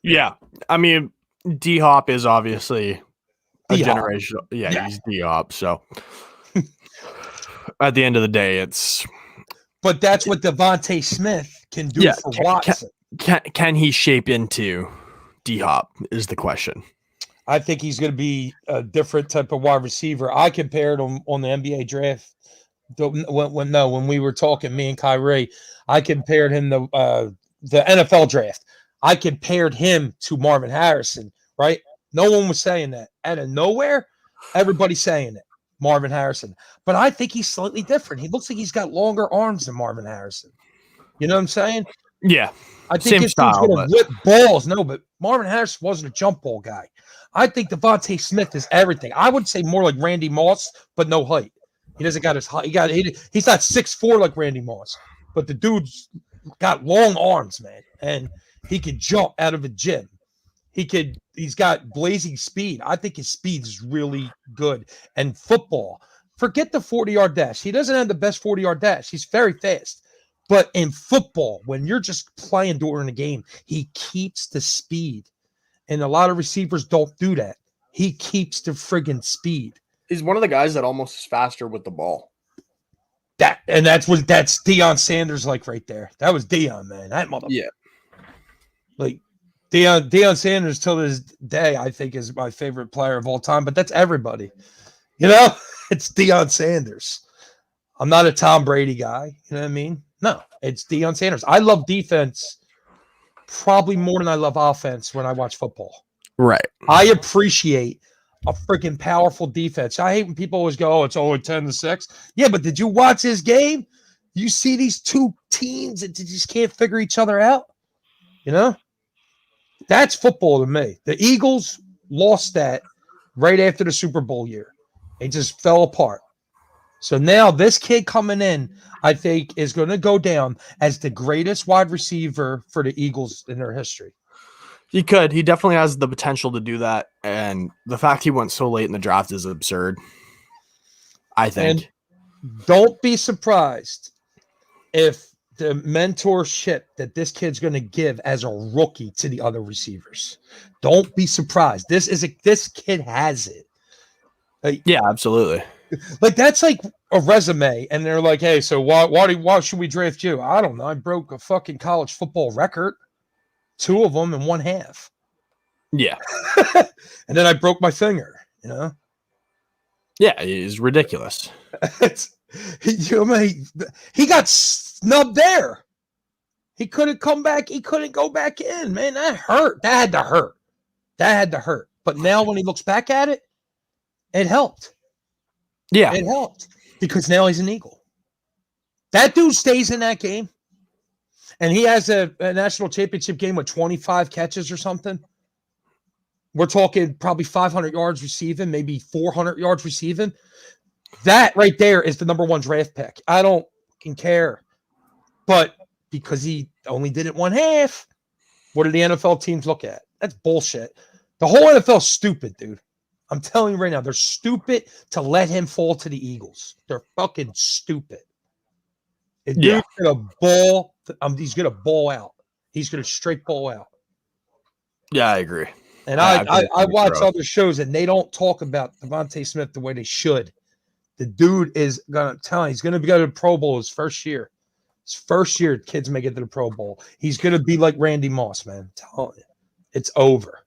Yeah. I mean, D-Hop is obviously a generational. Yeah, he's D-Hop. So at the end of the day, it's. But that's what Devontae Smith can do for Watson. Can he shape into D-Hop is the question. I think he's going to be a different type of wide receiver. I compared him on the NBA draft. When we were talking, me and Kyrie, I compared him to the NFL draft. I compared him to Marvin Harrison, right? No one was saying that. Out of nowhere, everybody's saying it. Marvin Harrison. But I think he's slightly different. He looks like he's got longer arms than Marvin Harrison. You know what I'm saying? Yeah. I think he's going to whip balls. No, but Marvin Harrison wasn't a jump ball guy. I think Devontae Smith is everything. I would say more like Randy Moss, but no height. He doesn't got his height. He's not 6'4" like Randy Moss, but the dude's got long arms, man, and he can jump out of a gym. He's got blazing speed. I think his speed is really good. And football, forget the 40-yard dash. He doesn't have the best 40-yard dash. He's very fast. But in football, when you're just playing during a game, he keeps the speed. And a lot of receivers don't do that. He keeps the friggin' speed. He's one of the guys that almost is faster with the ball. That's Deion Sanders like right there. That was Deion, man. That motherfucker. Yeah. Like Deion Sanders till this day, I think, is my favorite player of all time. But that's everybody. It's Deion Sanders. I'm not a Tom Brady guy. You know what I mean? No, it's Deion Sanders. I love defense probably more than I love offense when I watch football. Right. I appreciate a freaking powerful defense. I hate when people always go, oh, it's only 10-6. Yeah, but did you watch this game? You see these two teams that just can't figure each other out? That's football to me. The Eagles lost that right after the Super Bowl year. They just fell apart. So now this kid coming in, I think, is going to go down as the greatest wide receiver for the Eagles in their history. He could. He definitely has the potential to do that. And the fact he went so late in the draft is absurd, I think. And don't be surprised if the mentorship that this kid's going to give as a rookie to the other receivers. Don't be surprised. This kid has it. Yeah, absolutely. Like that's like a resume, and they're like, "Hey, so why should we draft you?" I don't know. I broke a fucking college football record, 2 of them in one half. Yeah, and then I broke my finger. Yeah, he's ridiculous. He got snubbed there. He couldn't come back. He couldn't go back in. Man, that hurt. That had to hurt. But now when he looks back at it, it helped. Yeah. It helped because now he's an Eagle. That dude stays in that game, and he has a national championship game with 25 catches or something. We're talking probably 500 yards receiving, maybe 400 yards receiving. That right there is the number 1 draft pick. I don't care. But because he only did it one half, what do the NFL teams look at? That's bullshit. The whole NFL is stupid, dude. I'm telling you right now, they're stupid to let him fall to the Eagles. They're fucking stupid. And dude's gonna ball. He's gonna ball out. He's gonna straight ball out. Yeah, I agree. And I watch other shows, and they don't talk about Devontae Smith the way they should. The dude is gonna tell you, he's gonna go to the Pro Bowl his first year. His first year, kids make it to the Pro Bowl. He's gonna be like Randy Moss, man. I'm telling you, it's over.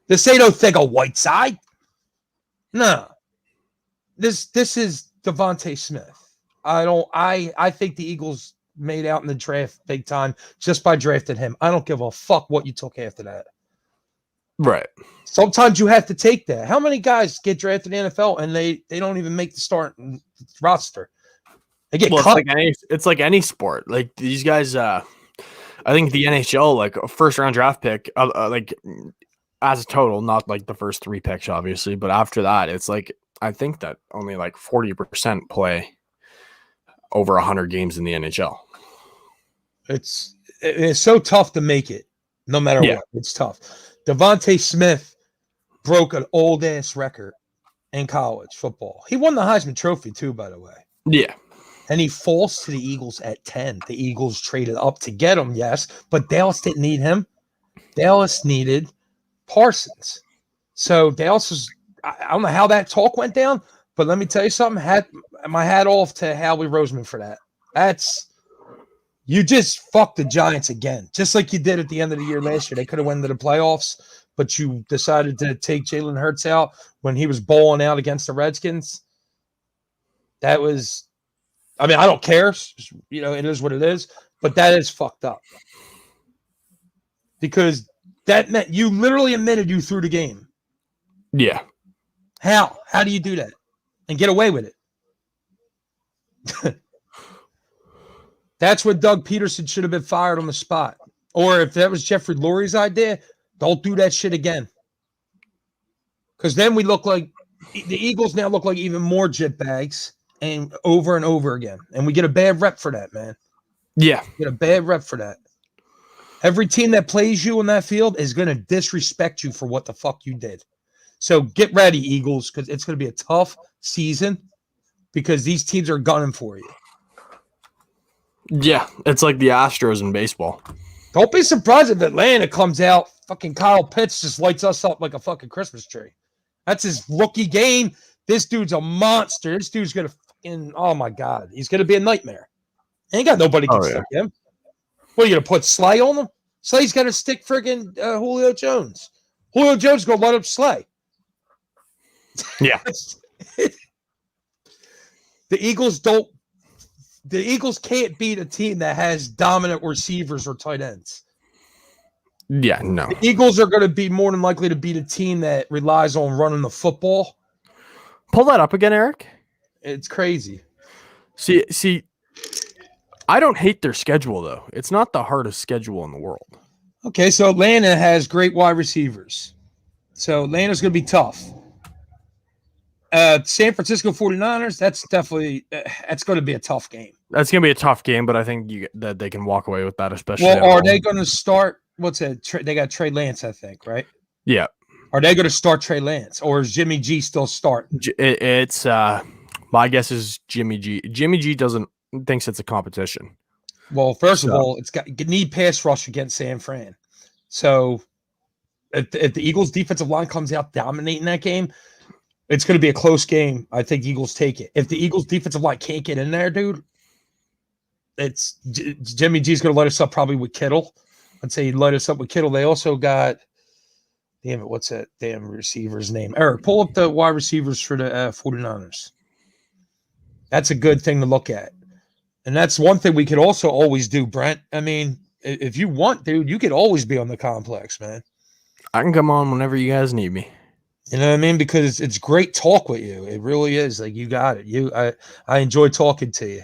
This ain't no thing of Whiteside. No. This is Devontae Smith. I think the Eagles made out in the draft big time just by drafting him. I don't give a fuck what you took after that. Right. Sometimes you have to take that. How many guys get drafted in the NFL and they don't even make the starting roster? They get cut. It's like any sport. Like these guys, I think the NHL, like a first round draft pick, like as a total, not like the first 3 picks, obviously, but after that, it's like I think that only like 40% play over 100 games in the NHL. It's so tough to make it, no matter what. It's tough. Devontae Smith broke an old ass record in college football. He won the Heisman Trophy too, by the way. Yeah. And he falls to the Eagles at 10. The Eagles traded up to get him, yes, but Dallas didn't need him. Dallas needed Parsons. So Dallas was, I don't know how that talk went down, but let me tell you something. Had my hat off to Howie Roseman for that. You just fucked the Giants again, just like you did at the end of the year last year. They could have went to the playoffs, but you decided to take Jalen Hurts out when he was bowling out against the Redskins. That was, I mean, I don't care. You know, it is what it is, but that is fucked up. Because that meant you literally admitted you threw the game. Yeah. How? How do you do that and get away with it? That's what Doug Peterson should have been fired on the spot. Or if that was Jeffrey Lurie's idea, don't do that shit again. Because then we look like the Eagles now look like even more jitbags and over again. And we get a bad rep for that, man. Yeah. We get a bad rep for that. Every team that plays you on that field is going to disrespect you for what the fuck you did. So get ready, Eagles, because it's going to be a tough season because these teams are gunning for you. Yeah, it's like the Astros in baseball. Don't be surprised if Atlanta comes out, fucking Kyle Pitts just lights us up like a fucking Christmas tree. That's his rookie game. This dude's a monster. This dude's going to fucking, oh my God, he's going to be a nightmare. Ain't got nobody can stick him. What, are you going to put Slay on him? Slay's got to stick friggin' Julio Jones. Julio Jones going to let up Slay. Yeah. The Eagles can't beat a team that has dominant receivers or tight ends. Yeah, no. The Eagles are going to be more than likely to beat a team that relies on running the football. Pull that up again, Eric. It's crazy. See, I don't hate their schedule, though. It's not the hardest schedule in the world. Okay, so Atlanta has great wide receivers. So Atlanta's going to be tough. San Francisco 49ers, that's definitely that's going to be a tough game. That's going to be a tough game, but I think that they can walk away with that, especially. Well, are they going to start? What's that? They got Trey Lance, I think, right? Yeah. Are they going to start Trey Lance, or is Jimmy G still starting? It's my guess is Jimmy G. Jimmy G thinks it's a competition. Well, first of all, it's got need pass rush against San Fran. So if the Eagles' defensive line comes out dominating that game, it's going to be a close game. I think Eagles take it. If the Eagles' defensive line can't get in there, dude, it's Jimmy G's going to light us up probably with Kittle. I'd say he'd light us up with Kittle. They also got, damn it, what's that damn receiver's name? Eric, pull up the wide receivers for the 49ers. That's a good thing to look at. And that's one thing we could also always do, Brent. I mean, if you want, dude, you could always be on the complex, man. I can come on whenever you guys need me. You know what I mean? Because it's great talk with you. It really is. Like, you got it. I enjoy talking to you.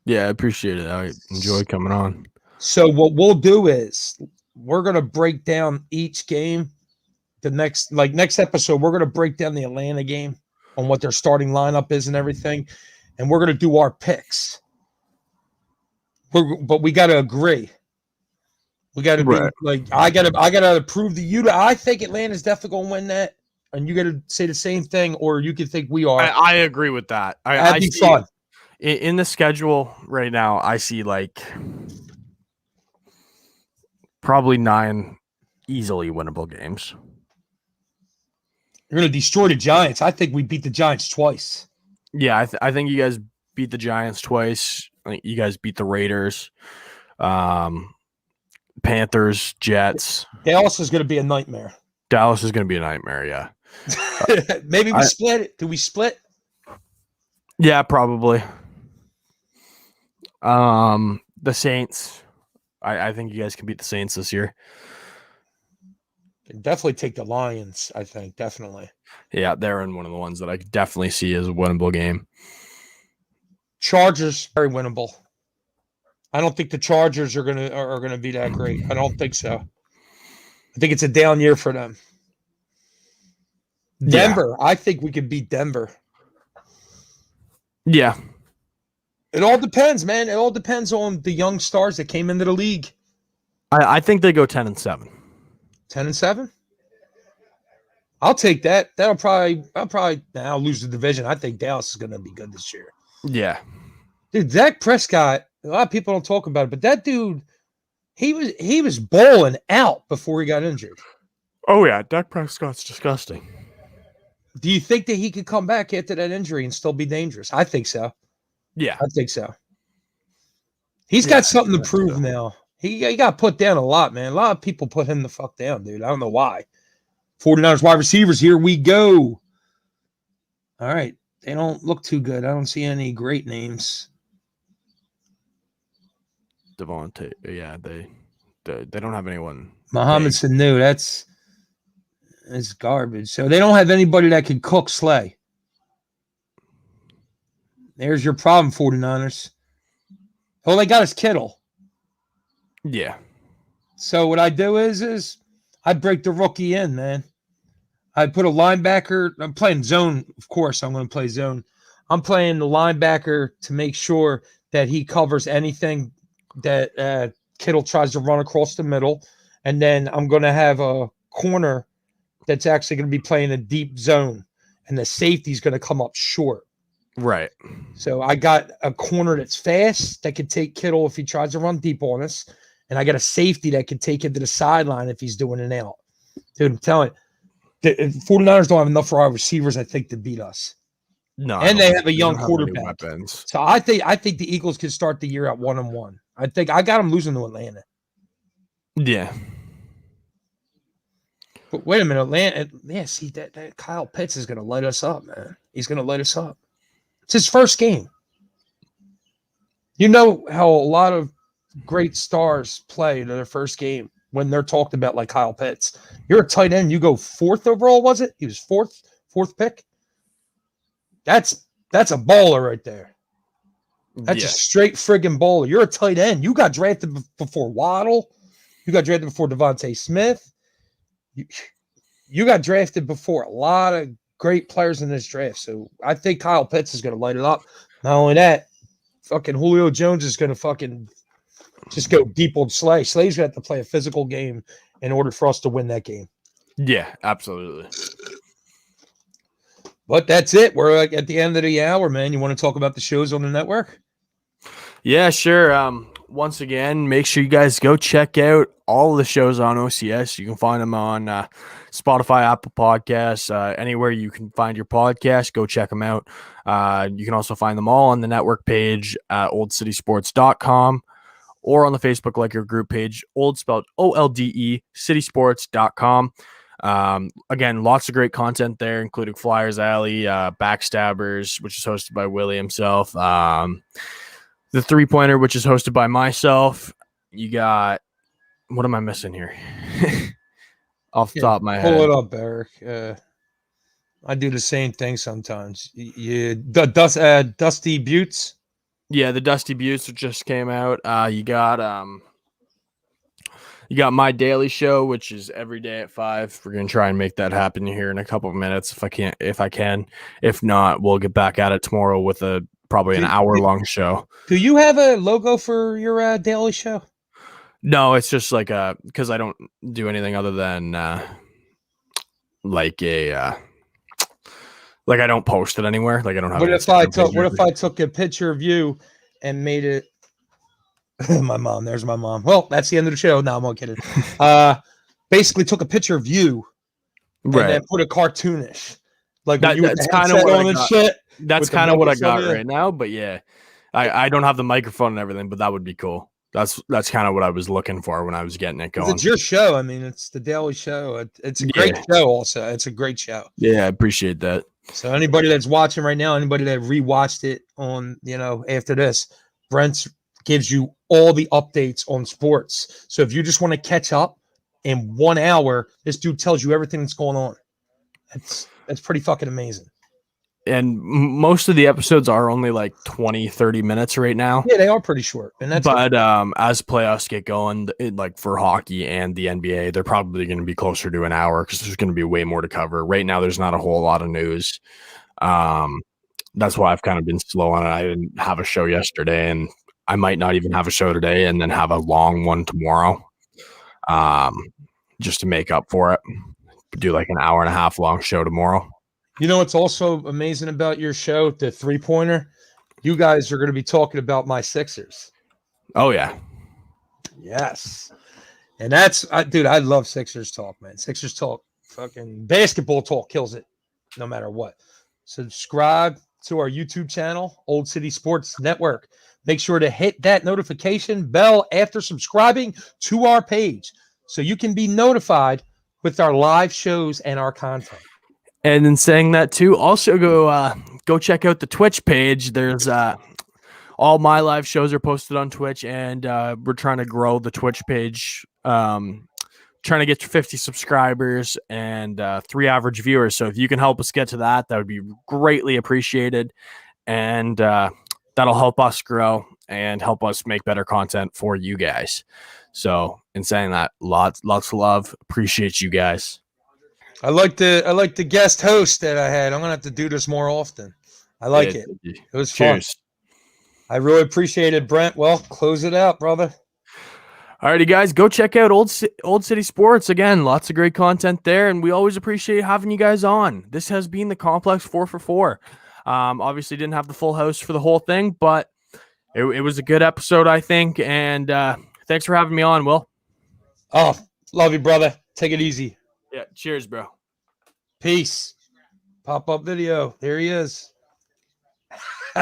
Yeah, I appreciate it. I enjoy coming on. So what we'll do is we're going to break down each game. The next episode, we're going to break down the Atlanta game on what their starting lineup is and everything. And we're going to do our picks. But we got to agree. We got to be like, I got to prove to you that I think Atlanta's definitely going to win that. And you got to say the same thing, or you can think we are. I agree with that. That'd be fun. In the schedule right now, I see like probably 9 easily winnable games. You're going to destroy the Giants. I think we beat the Giants twice. Yeah, I think you guys beat the Giants twice. I think you guys beat the Raiders, Panthers, Jets. Dallas is going to be a nightmare. Dallas is going to be a nightmare. Yeah. Maybe we split it. Do we split? Yeah, probably. The Saints. I think you guys can beat the Saints this year. Can definitely take the Lions, I think. Definitely. Yeah, they're in one of the ones that I definitely see as a winnable game. Chargers, very winnable. I don't think the Chargers are gonna be that great. I don't think so. I think it's a down year for them. Denver, I think we could beat Denver. Yeah. It all depends, man. It all depends on the young stars that came into the league. I think they go 10-7. 10-7? I'll take that. I'll lose the division. I think Dallas is gonna be good this year. Yeah. Dude, Dak Prescott, a lot of people don't talk about it, but that dude, he was bowling out before he got injured. Oh yeah, Dak Prescott's disgusting. Do you think that he could come back after that injury and still be dangerous? I think so. Yeah. I think so. He's got something to prove now. He got put down a lot, man. A lot of people put him the fuck down, dude. I don't know why. 49ers wide receivers, here we go. All right. They don't look too good. I don't see any great names. Devontae, yeah, they don't have anyone. Mohamed Sanu, that's garbage. So they don't have anybody that could cook Slay. There's your problem, 49ers. All they got is Kittle. Yeah. So what I do is I break the rookie in, man. I put a linebacker. I'm playing zone, of course. I'm going to play zone. I'm playing the linebacker to make sure that he covers anything that Kittle tries to run across the middle. And then I'm going to have a corner that's actually going to be playing a deep zone. And the safety's going to come up short. Right. So I got a corner that's fast that could take Kittle if he tries to run deep on us. And I got a safety that could take him to the sideline if he's doing an out. Dude, I'm telling you, the 49ers don't have enough for our receivers, I think, to beat us. No. And they have a young quarterback. Weapons. So I think the Eagles can start the year at 1-1. I think I got them losing to Atlanta. Yeah. But wait a minute, Atlanta. Yeah, see that Kyle Pitts is going to light us up, man. He's going to light us up. It's his first game. You know how a lot of great stars play in their first game when they're talked about like Kyle Pitts. You're a tight end. You go 4th overall, was it? He was fourth pick. That's a baller right there. That's a straight friggin' baller. You're a tight end. You got drafted before Waddle. You got drafted before Devontae Smith. You got drafted before a lot of great players in this draft. So I think Kyle Pitts is going to light it up. Not only that, fucking Julio Jones is going to fucking just go deep on Slay. Slay's going to have to play a physical game in order for us to win that game. Yeah, absolutely. But that's it. We're like at the end of the hour, man. You want to talk about the shows on the network? Yeah, sure. Once again, make sure you guys go check out all the shows on OCS. You can find them on Spotify, Apple Podcasts, anywhere you can find your podcast. Go check them out. You can also find them all on the network page at oldcitysports.com or on the Facebook Like Your Group page, old spelled OLDE, citysports.com. Again, lots of great content there, including Flyers Alley, Backstabbers, which is hosted by Willie himself. The 3-pointer, which is hosted by myself. You got, what am I missing here? Off the top of my head. Pull it up, Eric. I do the same thing sometimes. Dusty Buttes. Yeah, the Dusty Buttes, which just came out. You got My Daily Show, which is every day at 5. We're gonna try and make that happen here in a couple of minutes if I can. If not, we'll get back at it tomorrow with probably an hour-long show. Do you have a logo for your Daily Show? No, it's just like because I don't do anything other than like I don't post it anywhere. Like I don't have. What if I took a picture of you and made it? My mom. There's my mom. Well, that's the end of the show. No, I'm not kidding. Basically took a picture of you, and then put a cartoonish. Like that's kind of what on and shit. That's with the kind of what I buckets got over there. right now. But yeah, I don't have the microphone and everything, but that would be cool. That's kind of what I was looking for when I was getting it 'Cause going. it's your show. I mean, it's the Daily Show. It's a great Yeah. show. Also, it's a great show. Yeah, I appreciate that. So anybody that's watching right now, anybody that rewatched it on, after this, Brent gives you all the updates on sports. So if you just want to catch up in 1 hour, this dude tells you everything that's going on. That's pretty fucking amazing. And most of the episodes are only like 20, 30 minutes right now. Yeah, they are pretty short. And that's But as playoffs get going, like for hockey and the NBA, they're probably going to be closer to an hour because there's going to be way more to cover. Right now, there's not a whole lot of news. That's why I've kind of been slow on it. I didn't have a show yesterday, and I might not even have a show today, and then have a long one tomorrow, just to make up for it. Do like an hour and a half long show tomorrow. You know what's also amazing about your show, the 3-pointer? You guys are going to be talking about my Sixers. Oh, yeah. Yes. And dude, I love Sixers talk, man. Sixers talk, fucking basketball talk kills it no matter what. Subscribe to our YouTube channel, Old City Sports Network. Make sure to hit that notification bell after subscribing to our page so you can be notified with our live shows and our content. And in saying that too, also go check out the Twitch page. There's all my live shows are posted on Twitch, and we're trying to grow the Twitch page. Trying to get to 50 subscribers and 3 average viewers. So if you can help us get to that, that would be greatly appreciated. And that'll help us grow and help us make better content for you guys. So in saying that, lots of love. Appreciate you guys. I like the guest host that I had. I'm gonna have to do this more often. I like it. It was Cheers. fun. I really appreciate it, Brent. Well, close it out, brother. Alrighty, guys, go check out Old City Sports. Again, lots of great content there, and we always appreciate having you guys on. This has been the Complex 4 for 4. Obviously didn't have the full house for the whole thing, but it was a good episode, I think, and thanks for having me on, Will. Oh, love you, brother. Take it easy. Yeah, cheers, bro. Peace. Pop-up video. There he is.